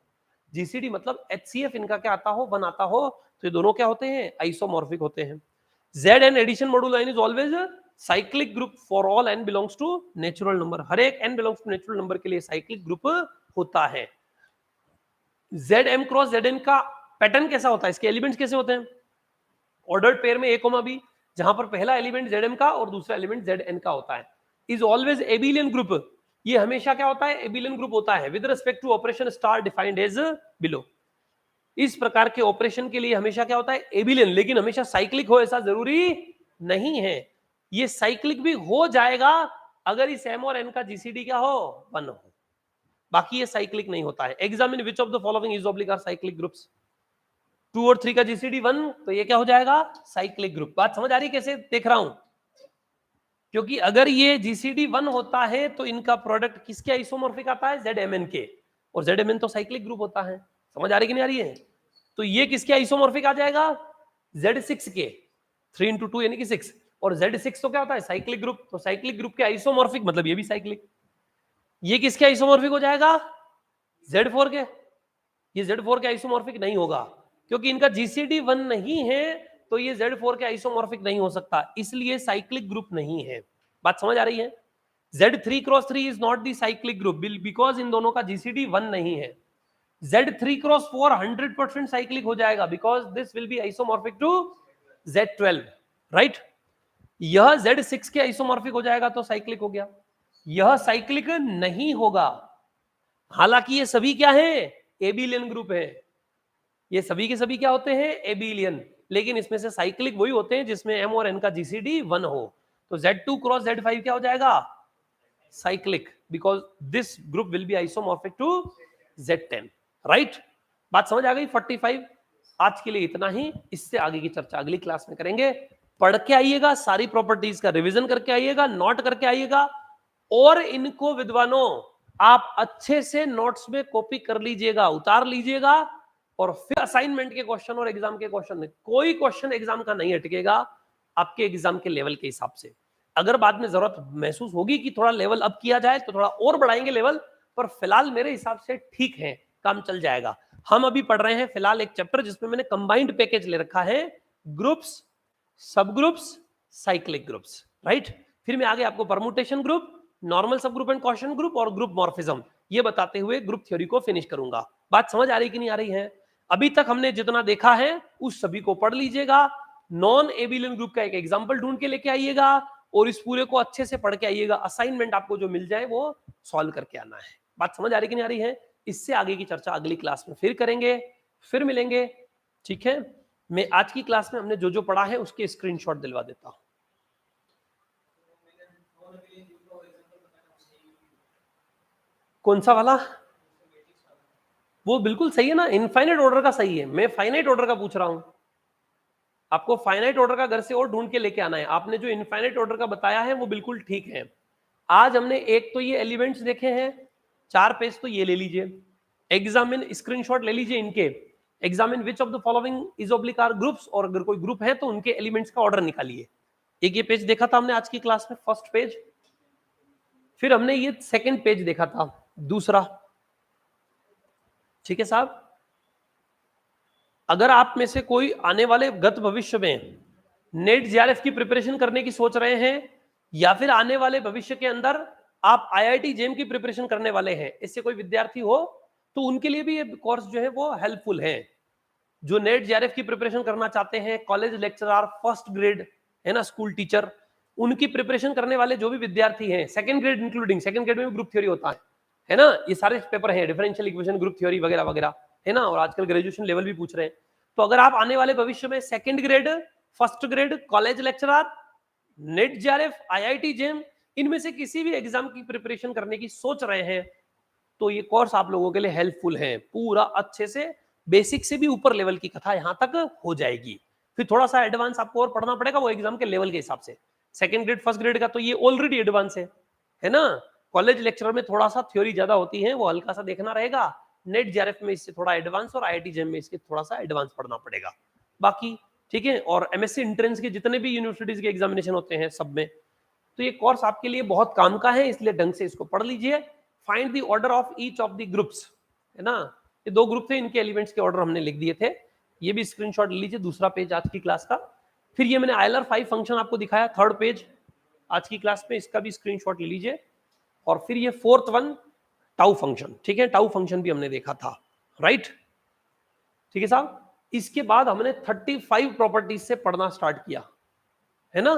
जीसीडी मतलब एचसीएफ इनका क्या आता हो? 1 आता हो, तो ये दोनों क्या होते हैं? आइसोमॉर्फिक होते हैं। Z n addition module line is always cyclic group for all n belongs to natural number. हर एक n belongs to natural number के लिए साइक्लिक ग्रुप होता है। Zm क्रॉस Zn का पैटर्न कैसा होता है? इसके एलिमेंट्स कैसे होते हैं? ऑर्डर्ड पेयर में a, b, जहां पर पहला एलिमेंट Zm का और दूसरा एलिमेंट Zn का होता है। Is always abelian group. ये हमेशा क्या होता है? एबिलियन ग्रुप होता है with respect to operation star defined as below. इस प्रकार के ऑपरेशन के लिए हमेशा क्या होता है? एबिलियन। लेकिन हमेशा साइक्लिक हो ऐसा जरूरी नहीं है। ये साइक्लिक भी हो जाएगा अगर इस m और n का जीसीडी क्या हो? 1 हो। बाकी ये साइक्लिक नहीं होता है। Examine which of the following is oblique are cyclic groups. 2 और 3 का जीसीडी 1, तो ये क्या हो जाएगा? Cyclic group. बात समझ आ रही है कैसे देख रहा हूं? क्योंकि अगर ये जीसीडी 1 होता है तो इनका प्रोडक्ट किसके आइसोमॉर्फिक आता है? Zmn के, और Zmn तो साइक्लिक ग्रुप होता है। समझ आ रही कि नहीं आ रही है? तो ये किसके आइसोमॉर्फिक आ जाएगा? Z6 के, 3 into 2 यानी कि 6, और Z6 तो क्या होता है, साइक्लिक ग्रुप। तो साइक्लिक ग्रुप के आइसोमॉर्फिक मतलब ये भी साइक्लिक। ये किसके आइसोमॉर्फिक हो जाएगा, Z4 के। ये Z4 के आइसोमॉर्फिक नहीं होगा क्योंकि इनका GCD 1 नहीं है, तो ये Z4 के आइसोमॉर्फिक नहीं हो सकता, इसलिए साइक्लिक ग्रुप नहीं है। बात समझ आ रही है? Z3 cross 3 is not the cyclic group because in दोनों का GCD 1 नहीं है। Z3 क्रॉस 4 100% साइक्लिक हो जाएगा because this will be isomorphic to Z12, right. यह Z6 के आइसोमॉर्फिक हो जाएगा तो साइक्लिक हो गया। यह साइक्लिक नहीं होगा, हालांकि ये सभी क्या है, एबिलियन ग्रुप है। ये सभी के सभी क्या होते हैं, एबिलियन, लेकिन इसमें से साइक्लिक वही होते हैं जिसमें M और N का GCD 1 हो। तो Z2 क्रॉस Z5 क्या हो जाएगा, cyclic, because this group will be isomorphic to Z10, right. बात समझ आ गई? 45। आज के लिए इतना ही, इससे आगे की चर्चा अगली क्लास में करेंगे। पढ़ के आइएगा, सारी प्रॉपर्टीज का रिवीजन करके आइएगा, नोट करके आइएगा, और इनको विद्वानों आप अच्छे से नोट्स में कॉपी कर लीजिएगा, उतार लीजिएगा, और फिर असाइनमेंट के क्वेश्चन और एग्जाम के क्वेश्चन, कोई क्वेश्चन एग्जाम का नहीं अटकेगा आपके एग्जाम के लेवल के हिसाब से। अगर बाद में जरूरत महसूस होगी कि थोड़ा लेवल अप किया जाए तो थोड़ा और बढ़ाएंगे लेवल, पर फिलहाल मेरे हिसाब से ठीक है, काम चल जाएगा। हम अभी पढ़ रहे हैं फिलहाल एक चैप्टर जिसमें मैंने कंबाइंड पैकेज ले रखा है, ग्रुप्स, सब ग्रुप्स, साइक्लिक ग्रुप्स, राइट। फिर मैं आगे आपको परमुटेशन ग्रुप, नॉर्मल सब ग्रुप एंड क्वेश्चन ग्रुप और ग्रुप मॉर्फिज्म ये बताते हुए ग्रुप थ्योरी को फिनिश करूंगा। बात समझ आ रही कि नहीं आ रही है? अभी तक हमने जितना देखा है उस सभी को पढ़ लीजिएगा, नॉन एबिलियन ग्रुप का एक एग्जांपल ढूंढ के लेके आइएगा, और इस पूरे को अच्छे से पढ़ के आइएगा। असाइनमेंट आपको जो मिल जाए वो सॉल्व करके आना है। बात समझ आ रही कि नहीं आ रही है? इससे आगे की चर्चा अगली क्लास में फिर करेंगे, फिर मिलेंगे, ठीक है। मैं आज की क्लास में हमने जो जो पढ़ा है उसके स्क्रीनशॉट दिलवा देता हूं। कौन सा वाला? वो बिल्कुल सही है ना, इनफाइनाइट ऑर्डर का सही है, मैं फाइनाइट ऑर्डर का पूछ रहा हूं। आपको फाइनाइट ऑर्डर का घर से और ढूंढ के लेके आना है। आपने जो इनफाइनाइट ऑर्डर का बताया है वो बिल्कुल ठीक है। आज हमने एक तो ये एलिमेंट्स देखे हैं, 4 पेज तो ये ले लीजिए, एग्जामिन स्क्रीनशॉट ले लीजिए इनके, examine which of the following is oblique are groups, और अगर कोई ग्रुप है तो उनके एलिमेंट्स का ऑर्डर निकालिए। एक ये पेज देखा था हमने आज की क्लास में, फर्स्ट पेज। फिर हमने ये सेकंड पेज देखा था, दूसरा, ठीक है साहब। अगर आप में से कोई आने वाले गत भविष्य में नेट जेआरएफ की प्रिपरेशन करने की सोच रहे हैं, या फिर आने वाले भविष्य के अंदर आप आईआईटी जेम की प्रिपरेशन करने वाले हैं, इससे कोई विद्यार्थी हो तो उनके लिए भी ये कोर्स जो है वो हेल्पफुल है। जो नेट जेआरएफ की प्रिपरेशन करना चाहते हैं, कॉलेज लेक्चरर, फर्स्ट ग्रेड है ना, स्कूल टीचर, उनकी प्रिपरेशन करने वाले जो भी विद्यार्थी हैं, second grade including, second grade में भी ग्रुप थ्योरी होता है ना, ये सारे पेपर हैं, डिफरेंशियल इक्वेशन, ग्रुप थ्योरी वगैरह वगैरह, है ना, और आजकल ग्रेजुएशन लेवल भी पूछ रहे हैं। तो अगर आप आने वाले भविष्य में second grade, first grade, college lecturer, NET JRF, IIT JAM, इनमें से किसी भी एग्जाम की प्रिपरेशन करने की सोच रहे हैं तो ये कोर्स आप लोगों के लिए हेल्पफुल है। पूरा अच्छे से बेसिक से भी ऊपर लेवल की कथा यहां तक हो जाएगी। फिर थोड़ा सा एडवांस आपको और पढ़ना पड़ेगा वो एग्जाम के लेवल के हिसाब से। सेकंड ग्रेड, फर्स्ट ग्रेड का तो ये ऑलरेडी एडवांस है ना। कॉलेज लेक्चरर में थोड़ा सा थ्योरी ज्यादा होती है, वो हल्का सा देखना रहेगा। नेट जेआरएफ में इससे थोड़ा एडवांस, और आईआईटी जेम में इसके थोड़ा सा एडवांस पढ़ना पड़ेगा। बाकी ठीक है। और एमएससी एंट्रेंस के जितने भी यूनिवर्सिटीज के एग्जामिनेशन होते हैं सब में, तो ये कोर्स आपके लिए बहुत काम का है, इसलिए ढंग से इसको पढ़ लीजिए। Find the order of each of the groups, है ना। ये 2 ग्रुप थे, इनके एलिमेंट्स के ऑर्डर हमने लिख दिए थे। ये भी स्क्रीनशॉट ले लीजिए, दूसरा पेज आज की क्लास का। फिर ये मैंने आयलर 5 फंक्शन आपको दिखाया, थर्ड पेज आज की क्लास में, इसका भी स्क्रीनशॉट ले लीजिए। और फिर ये फोर्थ वन, टाउ फंक्शन, ठीक है, टाउ फंक्शन भी हमने देखा था, राइट, ठीक है साहब। इसके बाद हमने 35 प्रॉपर्टीज से पढ़ना स्टार्ट किया, है ना।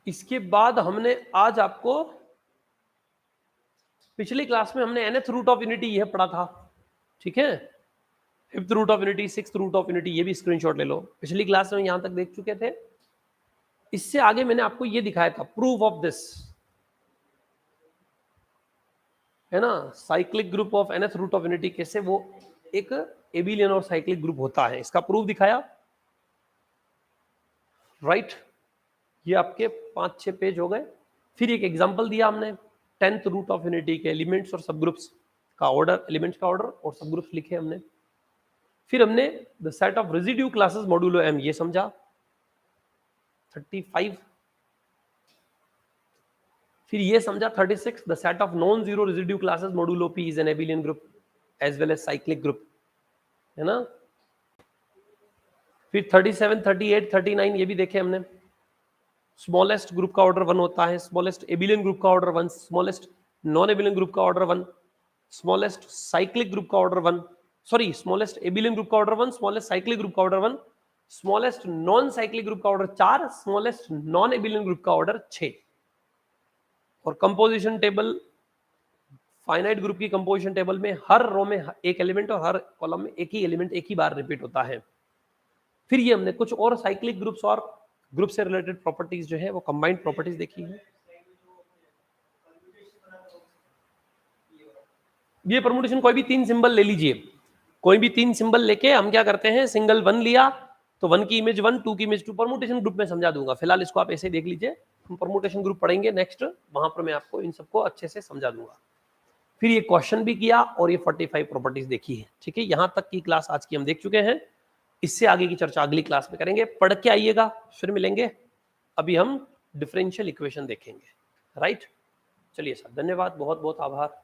इसके बाद हमने आज आपको, पिछली क्लास में हमने nth रूट ऑफ यूनिटी यह पढ़ा था, ठीक है, 5th root of unity, 6th root of unity, ये भी स्क्रीनशॉट ले लो। पिछली क्लास में यहां तक देख चुके थे। इससे आगे मैंने आपको ये दिखाया था, प्रूफ ऑफ दिस, है ना, cyclic group of nth root of unity, कैसे वो एक एबिलियन और साइक्लिक ग्रुप होता है, इसका प्रूफ दिखाया, राइट। ये आपके 5-6 पेज हो गए। फिर एक एग्जांपल दिया हमने 10th रूट ऑफ यूनिटी के एलिमेंट्स और सब ग्रुप्स का ऑर्डर, एलिमेंट्स का ऑर्डर और सब ग्रुप्स लिखे हमने। फिर हमने the set of residue classes modulo M ये समझा 35। फिर ये समझा 36 the set of non zero residue classes modulo P is an abelian group as well as cyclic group, है ना। फिर 37 38 39 ये भी देखे हमने। स्मॉलेस्ट ग्रुप का ऑर्डर 1 होता है, स्मॉलेस्ट एबिलियन ग्रुप का order 1, smallest non abelian group का ऑर्डर 1, स्मॉलेस्ट साइक्लिक ग्रुप का order 1, sorry smallest abelian group का ऑर्डर 1, स्मॉलेस्ट साइक्लिक ग्रुप का order 1, smallest non cyclic group का order 4, smallest non abelian group का ऑर्डर 6। और कंपोजिशन टेबल, फाइनाइट ग्रुप की कंपोजिशन टेबल में हर रो में एक एलिमेंट और हर कॉलम में एक ही एलिमेंट एक ही बार रिपीट होता है। फिर ये हमने कुछ और साइक्लिक ग्रुप्स और ग्रुप से रिलेटेड प्रॉपर्टीज जो है वो कंबाइंड प्रॉपर्टीज देखी है। ये परमुटेशन कोई भी 3 सिंबल ले लीजिए, कोई भी 3 सिंबल लेके हम क्या करते हैं, सिंगल 1 लिया तो 1 की इमेज 1, 2 की इमेज 2, परमुटेशन ग्रुप में समझा दूंगा। फिलहाल इसको आप ऐसे ही देख लीजिए, हम परमुटेशन ग्रुप पढ़ेंगे नेक्स्ट, वहां पर मैं आपको इन सबको अच्छे से समझा दूंगा। फिर ये क्वेश्चन भी किया और ये 45 प्रॉपर्टीज देखी है, ठीक है। यहां तक की क्लास आज की हम देख चुके हैं, इससे आगे की चर्चा अगली क्लास में करेंगे। पढ़ के आइएगा, फिर मिलेंगे। अभी हम डिफरेंशियल इक्वेशन देखेंगे, राइट। चलिए सर, धन्यवाद, बहुत बहुत आभार।